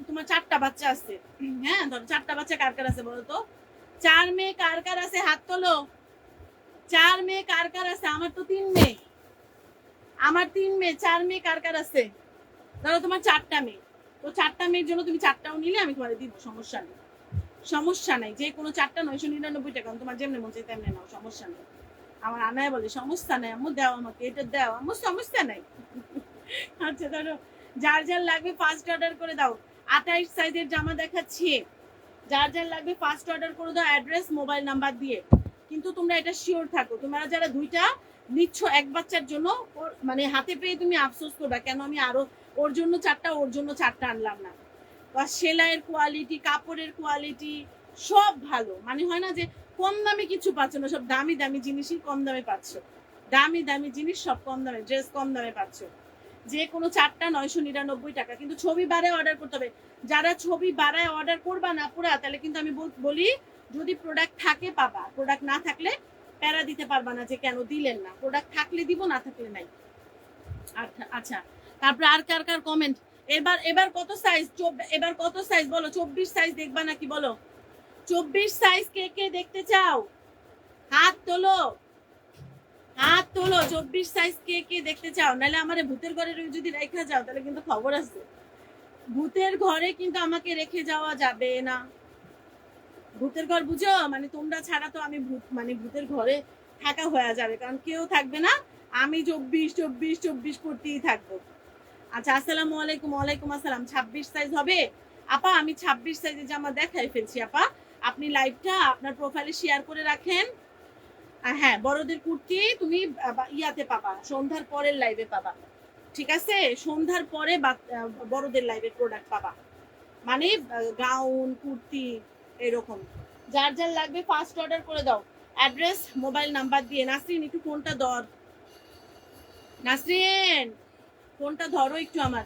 তোমার 4টা বাচ্চা আছে, হ্যাঁ ধরো 4টা বাচ্চা কার কার আছে বলো তো? 4 মেয়ে কার কার আছে হাত তোলো। 4 মেয়ে কার কার আছে? আমার তো 3 মেয়ে, আমার 3 মেয়ে, 4 মেয়ে কার কার আছে? ধরো তোমার 4টা মেয়ে, তো 4টা মেয়ের জন্য তুমি 4টাও নিলে আমি তোমার দিব, সমস্যা নেই, সমস্যা নাই। যে কোনো 4টা 999 টাকা, তোমার যেমনি মন চাই তেমনি নাও, সমস্যা নেই। আমার আনায় বলে সমস্যা নাই আম্মু, দাও আমাকে এটা দাও আম্মু, সমস্যা নাই। আচ্ছা ধরো যার যার লাগবে ফার্স্ট অর্ডার করে দাও। 28 সাইজের জামা দেখাচ্ছি, যার যার লাগবে ফার্স্ট অর্ডার করে দাও, অ্যাড্রেস মোবাইল নাম্বার দিয়ে। কিন্তু তোমরা এটা শিওর থাকো, তোমরা যারা 2টা নিচ্ছ এক বাচ্চার জন্য, মানে হাতে পেয়ে তুমি আফসোস করবা কেন আমি আরো ওর জন্য 4টা ওর জন্য 4টা আনলাম না। বা সেলাইয়ের কোয়ালিটি, কাপড়ের কোয়ালিটি সব ভালো, মানে হয় না যে কম দামে কিছু পাচ্ছ না, সব দামি দামি জিনিসই কম দামে পাচ্ছ, দামি দামি জিনিস সব কম দামে, ড্রেস কম দামে পাচ্ছ। যে কোনো 4টা 999 টাকা, কিন্তু ছবি বাড়ায় অর্ডার করতে হবে। যারা ছবি বাড়ায় অর্ডার করবা না পুরা, তাহলে কিন্তু আমি বলি যদি প্রোডাক্ট থাকে পাবা, প্রোডাক্ট না থাকলে প্যারা দিতে পারবা না যে কেন দিলেন না, প্রোডাক্ট থাকলে দিব, না থাকলে নাই। আচ্ছা, তারপরে আর কার কার কমেন্ট? এবার কত সাইজ? এবার কত সাইজ বলো? 24 সাইজ দেখবা নাকি বলো? 24 সাইজ কে কে দেখতে চাও? হাত তোলো, হাত তোলো। 24 সাইজ কে কে দেখতে চাও? নাহলে আমার ভূতের ঘরে যদি রেখে যাও তাহলে কিন্তু খবর আছে, ভূতের ঘরে কিন্তু আমাকে রেখে যাওয়া যাবে না। ভূতের ঘর বুঝো, মানে তোমরা ছাড়া তো আমি ভূতের ঘরে থাকা হয়ে যাবে, কারণ কেউ থাকবে না, আমি 24 করতেই থাকবো। আচ্ছা, আসসালামু আলাইকুম। ওয়ালাইকুম আসসালাম। 26 সাইজ হবে আপা? আমি 26 সাইজের জামা দেখাই ফেলছি আপা, আপনি লাইভটা আপনার প্রোফাইলে শেয়ার করে রাখেন। হ্যাঁ, বড়দের কুর্তি তুমি ইয়াতে পাবা, সন্ধ্যার পরের লাইভে পাবা, ঠিক আছে? সন্ধ্যার পরে বড়দের লাইভের প্রোডাক্ট পাবা, মানে গাউন কুর্তি এরকম। যার যার লাগবে ফার্স্ট অর্ডার করে দাও, অ্যাড্রেস মোবাইল নাম্বার দিয়ে। নাসরিন একটু ফোনটা ধর, নাসরিন ফোনটা ধরো একটু আমার।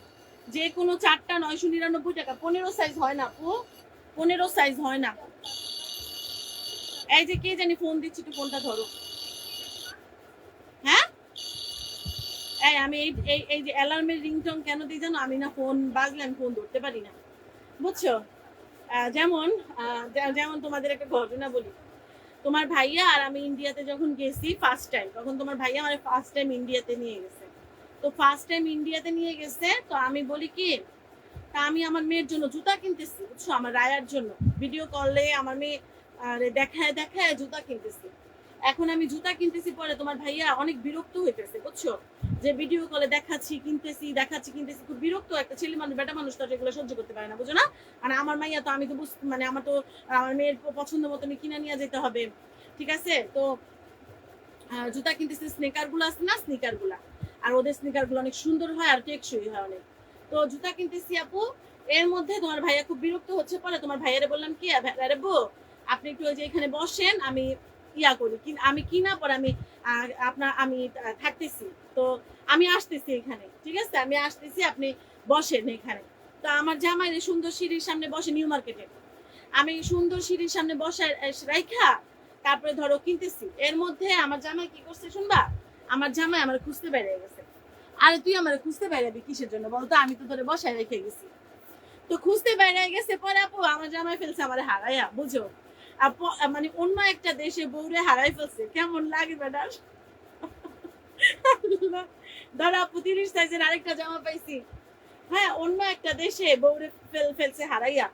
যে কোনো 4টা 999 টাকা। 15 সাইজ হয় না আপু, 15 সাইজ হয় না। এই যে কে জানি ফোন দিচ্ছি, একটু ফোনটা ধরো। হ্যাঁ, এই আমি এই যে অ্যালার্মের রিংটং কেন দিই জানো? আমি না ফোন বাজলে আমি ফোন ধরতে পারি না, বুঝছো? যেমন তোমাদের একটা ঘটনা বলি। তোমার ভাইয়া আর আমি ইন্ডিয়াতে যখন গেছি ফার্স্ট টাইম, তখন তোমার ভাইয়া আমার ফার্স্ট টাইম ইন্ডিয়াতে নিয়ে গেছে। তো ফার্স্ট টাইম ইন্ডিয়াতে নিয়ে গেছে, তো আমি বলি কি, তা আমি আমার মেয়ের জন্য জুতা কিনতেছি, বুঝছো, আমার রায়ার জন্য। ভিডিও কলে আমার মেয়ে দেখায় দেখায় জুতা কিনতেছি। এখন আমি জুতা কিনতেছি পরে তোমার ভাইয়া অনেক বিরক্ত হইতেছে, বুঝছো, যে ভিডিও কলে দেখাচ্ছি কিনতেছি, খুব বিরক্ত। একটা ছেলে মানুষ বেটা মানুষ তো এগুলো সহ্য করতে পারে না, বুঝো না? আর আমার মাইয়া তো, আমি তো মানে আমার তো আমার মেয়ের পছন্দ মতো কিনে নিয়ে যেতে হবে, ঠিক আছে? তো জুতা কিনতেছি, স্নিকার গুলো আছে না, স্নিকার গুলা, আর ওদের স্নিকার গুলো অনেক সুন্দর হয় আর টেকসই হয় অনেক। তো জুতা কিনতেছি আপু, এর মধ্যে তোমার ভাইয়া খুব বিরক্ত হচ্ছে। পরে তোমার ভাইয়ারে বললাম কি, আরে বউ আপনি একটু ওই যে এখানে বসেন, আমি ইয়া করি, আমি কিনা পরে আমি আমি থাকতেছি, তো আমি আসতেছি এখানে, ঠিক আছে? আমি আসতেছি, আপনি বসেন এখানে। তো আমার জামাই সুন্দর সিঁড়ির সামনে বসে, নিউ মার্কেটে। আমি সুন্দর সিঁড়ির সামনে বসে রাইখা তারপরে ধরো কিনতেছি। এর মধ্যে আমার জামাই কি করছে শুনবা? আমার জামাই আমার খুঁজতে বেরিয়ে গেছে। আরে তুই আমার খুঁজতে বেরাবি কিসের জন্য বলতো? আমি তো ধরে বসায় রেখে গেছি। তো খুঁজতে বেরিয়ে গেছে পরে আপু আমার জামাই ফেলছে আমার হারাইয়া, বুঝো? মানে অন্য একটা দেশে বউরে হারাই ফেলছে, কেমন লাগে বেটার? ধরো আপু 30 সাইজের আরেকটা জামা পাইছি, হ্যাঁ, অন্য একটা দেশে বউরে ফেলছে হারাইয়া।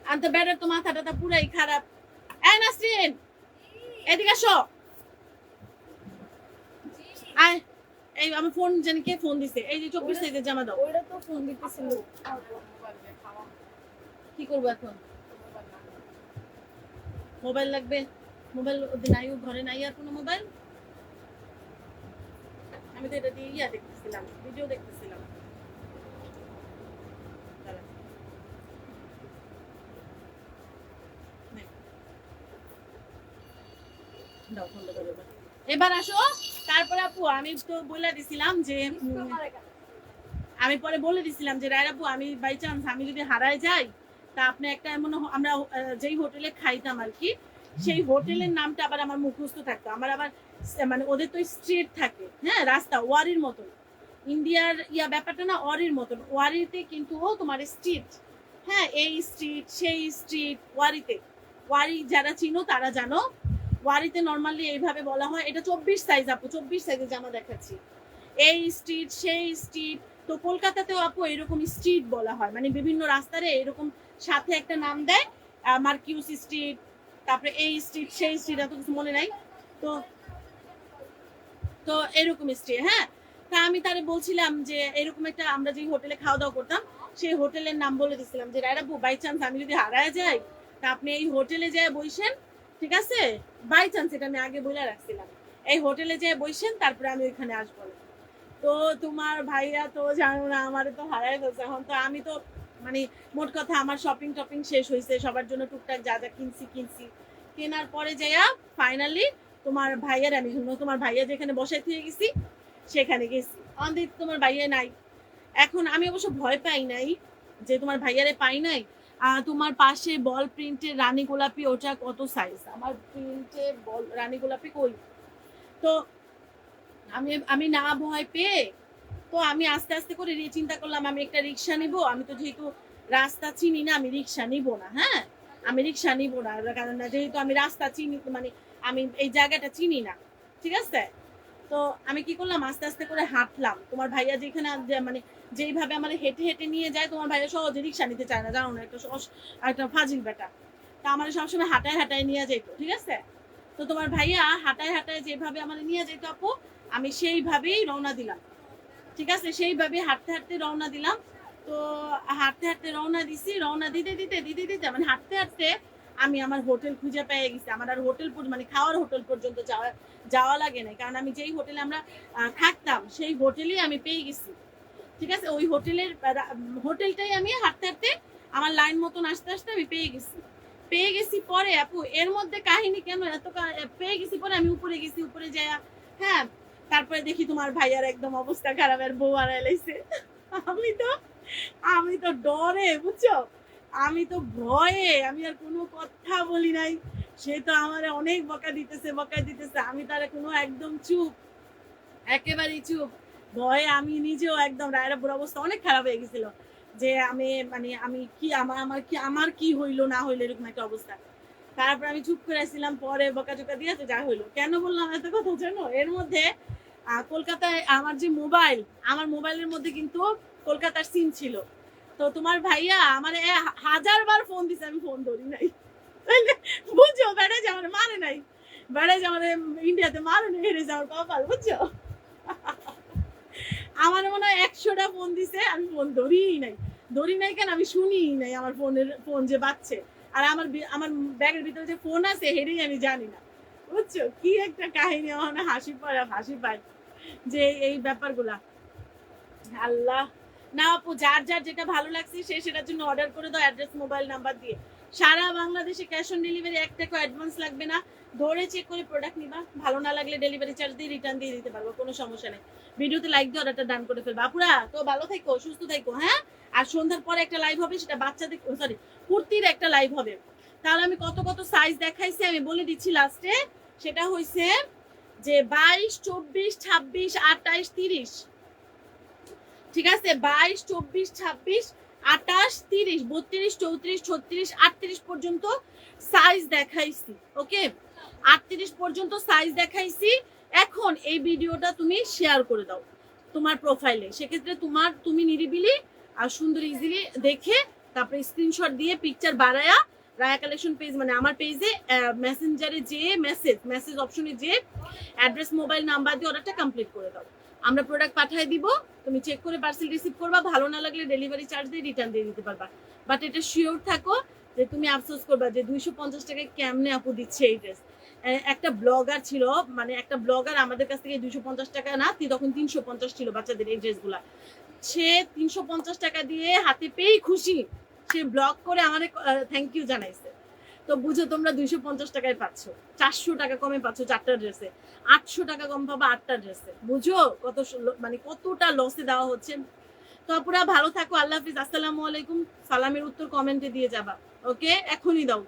আর তো বেটার তো মাথাটা পুরাই খারাপ। এই নাসরিন, এদিকে আসো। আয়, এই আমার ফোন জানি কে ফোন দিছে, এই যে 24 সাইজের জামা দাও। ওইটা তো ফোন দিতেছিল। কি করবো এখন? মোবাইল লাগবে? মোবাইল নাই, ঘরে নাই আর কোনো মোবাইল। আমি তো এটা দিয়ে ইয়া দেখতেছিলাম, ভিডিও দেখতেছিলাম। দাও ফোনটা ধরো এবার। এবার আসো। তারপরে আপু আমি তো বলে দিছিলাম যে আমি পরে বলে দিছিলাম যে রায় আপু, আমি বাই চান্স আমি যদি হারায় যাই, তা আপনি একটা এমন, আমরা যেই হোটেলে খাইতাম আর কি, সেই হোটেলের নামটা আবার আমার মুখস্থ থাকতো। আমার আবার মানে ওদের তো স্ট্রিট থাকে, হ্যাঁ, রাস্তা ওয়ারির মতন, ইন্ডিয়ার ইয়া ব্যাপারটা না ওয়ারির মতন। ওয়ারিতে কিন্তু ও তোমার স্ট্রিট, হ্যাঁ, এই স্ট্রিট সেই স্ট্রিট ওয়ারিতে। ওয়ারি যারা চিনো তারা জানো, ওয়ারিতে নর্মালি এইভাবে বলা হয়। এটা 24 সাইজ আপু, 24 সাইজের জামা দেখাচ্ছি। এই স্ট্রিট সেই স্ট্রিট। তো কলকাতাতেও আপু এরকম স্ট্রিট বলা হয়, মানে বিভিন্ন রাস্তারে এরকম সাথে একটা নাম দেয়, মার্কিউস স্ট্রিট, তারপরে এই স্ট্রিট সেই স্ট্রিট, এত কিছু মনে নাই। তো তো এরকম স্ট্রিট, হ্যাঁ। তা আমি তারে বলছিলাম যে এরকম একটা, আমরা যে হোটেলে খাওয়া দাওয়া করতাম সেই হোটেলের নাম বলে দিছিলাম যে রায়রাবু বাই চান্স আমি যদি হারায় যাই, তা আপনি এই হোটেলে যেয়ে বসেন, ঠিক আছে? বাই চান্স এটা আমি আগে বলে রাখছিলাম, এই হোটেলে যেয়ে বসেন, তারপরে আমি ওইখানে আসবো। তো তোমার ভাইয়া তো জানো না, আমারে তো হারাই ফেলছে। এখন তো আমি তো মানে মোট কথা আমার শপিং টপিং শেষ হয়েছে, সবার জন্য টুকটাক যা যা কিনছি, কেনার পরে যাইয়া ফাইনালি তোমার ভাইয়ার আমি তোমার ভাইয়া যেখানে বসাই দিয়ে গেছি সেখানে গেছি, আমাদের তোমার ভাইয়া নাই। এখন আমি অবশ্য ভয় পাই নাই যে তোমার ভাইয়ারে পাই নাই। তোমার পাশে বল প্রিন্টের রানী গোলাপি, ওটা কত সাইজ? আমার প্রিন্টের বল রানী গোলাপি কই? তো আমি আমি না ভয় পেয়ে, তো আমি আস্তে আস্তে করে চিন্তা করলাম আমি একটা রিক্সা নিব। আমি তো যেহেতু রাস্তা চিনি না, আমি রিক্সা নিব না, হ্যাঁ, আমি রিক্সা নিব না, কারণ যেহেতু আমি রাস্তা চিনি, মানে আমি এই জায়গাটা চিনি না, ঠিক আছে? তো আমি কি করলাম, আস্তে আস্তে করে হাঁটলাম। তোমার ভাইয়া যেখানে মানে যেইভাবে আমার হেঁটে হেঁটে নিয়ে যায়, তোমার ভাইয়া সহজে রিক্সা নিতে চায় না, জানো না, একটা ফাজিল বেটা। তা আমার সবসময় হাঁটায় হাঁটায় নিয়ে যেত, ঠিক আছে? তো তোমার ভাইয়া হাঁটায় হাঁটায় যেভাবে আমার নিয়ে যেত আপু, আমি সেইভাবেই রওনা দিলাম, ঠিক আছে? সেইভাবে হাঁটতে হাঁটতে রওনা দিলাম। তো হাঁটতে হাঁটতে রওনা দিছি, রওনা দিতে দিতে দিতে দিতে মানে হাঁটতে হাঁটতে আমি আমার হোটেল খুঁজে পেয়ে গেছি। আমার আর হোটেল মানে খাওয়ার হোটেল পর্যন্ত যাওয়া লাগে না, কারণ আমি যেই হোটেলে আমরা থাকতাম সেই হোটেলেই আমি পেয়ে গেছি, ঠিক আছে? ওই হোটেলটাই আমি হাঁটতে হাঁটতে আমার লাইন মতন আসতে আসতে আমি পেয়ে গেছি পরে আপু এর মধ্যে কাহিনী কেন এত, পেয়ে গেছি পরে আমি উপরে গেছি, উপরে যায়, হ্যাঁ, তারপরে দেখি তোমার ভাইয়ার একদম অবস্থা খারাপ, আর বউ হারাই লাইছে। আমি তো আমি তো ডরে, বুঝছো, আমি তো ভয়ে আমি আর কোনো কথা বলি নাই। সে তো আমার অনেক বকা দিতেছে, আমি তার কোনো একদম চুপ, একেবারেই চুপ। ভয়ে আমি নিজেও একদম, রায়ের বুড়ো অবস্থা অনেক খারাপ হয়ে গেছিল, যে আমি মানে আমি কি আমার কি হইলো না হইলো এরকম একটা অবস্থা। তারপর আমি চুপ করে আসছিলাম, পরে বকাচোকা দিয়ে তো যা হইলো। কেন বললাম এত কথা জানো? এর মধ্যে কলকাতায় আমার যে মোবাইল, আমার মোবাইলের মধ্যে কিন্তু কলকাতার সিম ছিল। তো তোমার ভাইয়া আমার 1000 বার ফোন দিছে, আমি ফোন ধরি নাই, বুঝছো বেটা, যে আমার মানে নাই। বেড়ে যে আমাদের ইন্ডিয়াতে মারুন হেরে যাওয়ার কপাল, বুঝছো? আমার মনে হয় 100টা ফোন দিছে, আমি ফোন ধরি নাই কেন, আমি শুনি নাই আমার ফোন যে বাজছে। আর আমার ব্যাগের ভিতরে যে ফোন আছে হেরেই আমি জানি না, বুঝছো? কি একটা কাহিনী, আমার হাসি পায় যে এই ব্যাপারগুলা। আল্লাহ, না আপু, যার যার যেটা ভালো লাগছে সে সেটার জন্য অর্ডার করে দাও অ্যাড্রেস মোবাইল নাম্বার দিয়ে। সারা বাংলাদেশে ক্যাশ অন ডেলিভারি, 1 টাকা অ্যাডভান্স লাগবে না। ধরে চেক করে প্রোডাক্ট নিবা, ভালো না লাগলে ডেলিভারি চার্জ দিয়ে রিটার্ন দিয়ে দিতে পারবো, কোনো সমস্যা নেই। ভিডিওতে লাইক দিয়ে অর্ডারটা ডান করে ফেলবা। আপুরা তো ভালো থাকো, সুস্থ থাকো, হ্যাঁ? আর সন্ধ্যার পরে একটা লাইভ হবে, সেটা বাচ্চাদের সরি কুর্তির একটা লাইভ হবে। তাহলে আমি কত কত সাইজ দেখাইছি আমি বলে দিচ্ছি লাস্টে। সেটা হইছে যে 22, 24, 26, 28, 30, ঠিক আছে? 22, 24, 26, 28, 30, 32, 34, 36, 38 পর্যন্ত সাইজ দেখাইছি। ওকে, 38 পর্যন্ত সাইজ দেখাইছি। এখন এই ভিডিওটা তুমি শেয়ার করে দাও তোমার প্রোফাইলে, সেক্ষেত্রে তুমি নিরিবিলি আর সুন্দর ইজিলি দেখে তারপরে স্ক্রিনশট দিয়ে পিকচার বাড়ায়া রায়া কালেকশন পেজ, মানে আমার পেজে মেসেঞ্জারে যে মেসেজ অপশনে যে অ্যাড্রেস মোবাইল নাম্বার দিয়ে অর্ডারটা কমপ্লিট করে দাও। আমরা প্রোডাক্ট পাঠিয়ে দিব, তুমি চেক করে পার্সেল রিসিভ করবা, ভালো না লাগলে ডেলিভারি চার্জ দিয়ে রিটার্ন দিয়ে দিতে পারবা। বাট এটা শিওর থাকো যে তুমি আফসোস করবা যে 250 টাকায় কেমনে আপু দিচ্ছে এই ড্রেস। একটা ব্লগার ছিল, মানে একটা ব্লগার আমাদের কাছ থেকে 250 টাকা না, তখন 350 ছিল বাচ্চাদের এই ড্রেসগুলা। সে 350 টাকা দিয়ে হাতে পেয়েই খুশি, সে ব্লগ করে আমাদের থ্যাংক ইউ জানাইছে। তো বুঝো তোমরা 250 টাকায় পাচ্ছ, 400 টাকা কমে পাচ্ছ 4টা ড্রেসে, 800 টাকা কম পাবা 8টা ড্রেসে। বুঝো কত মানে কতটা লসে দেওয়া হচ্ছে। তো পুরা ভালো থাকো, আল্লাহ হাফিজ, আসসালামু আলাইকুম। সালামের উত্তর কমেন্টে দিয়ে যাবা, ওকে? এখনই দাও।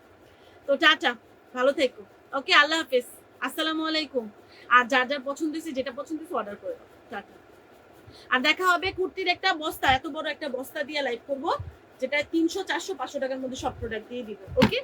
তো টাটা, ভালো থেকো, ওকে? আল্লাহ হাফিজ, আসসালামু আলাইকুম। আর যার যার পছন্দ হয়েছে, যেটা পছন্দ হয়েছে অর্ডার করে দাও। টাটা। আর দেখা হবে কুর্তির একটা বস্তা, এত বড় একটা বস্তা দিয়ে লাইভ করবো, যেটা 300, 400, 500 টাকার মধ্যে সব প্রোডাক্ট দিয়ে দিব, ওকে?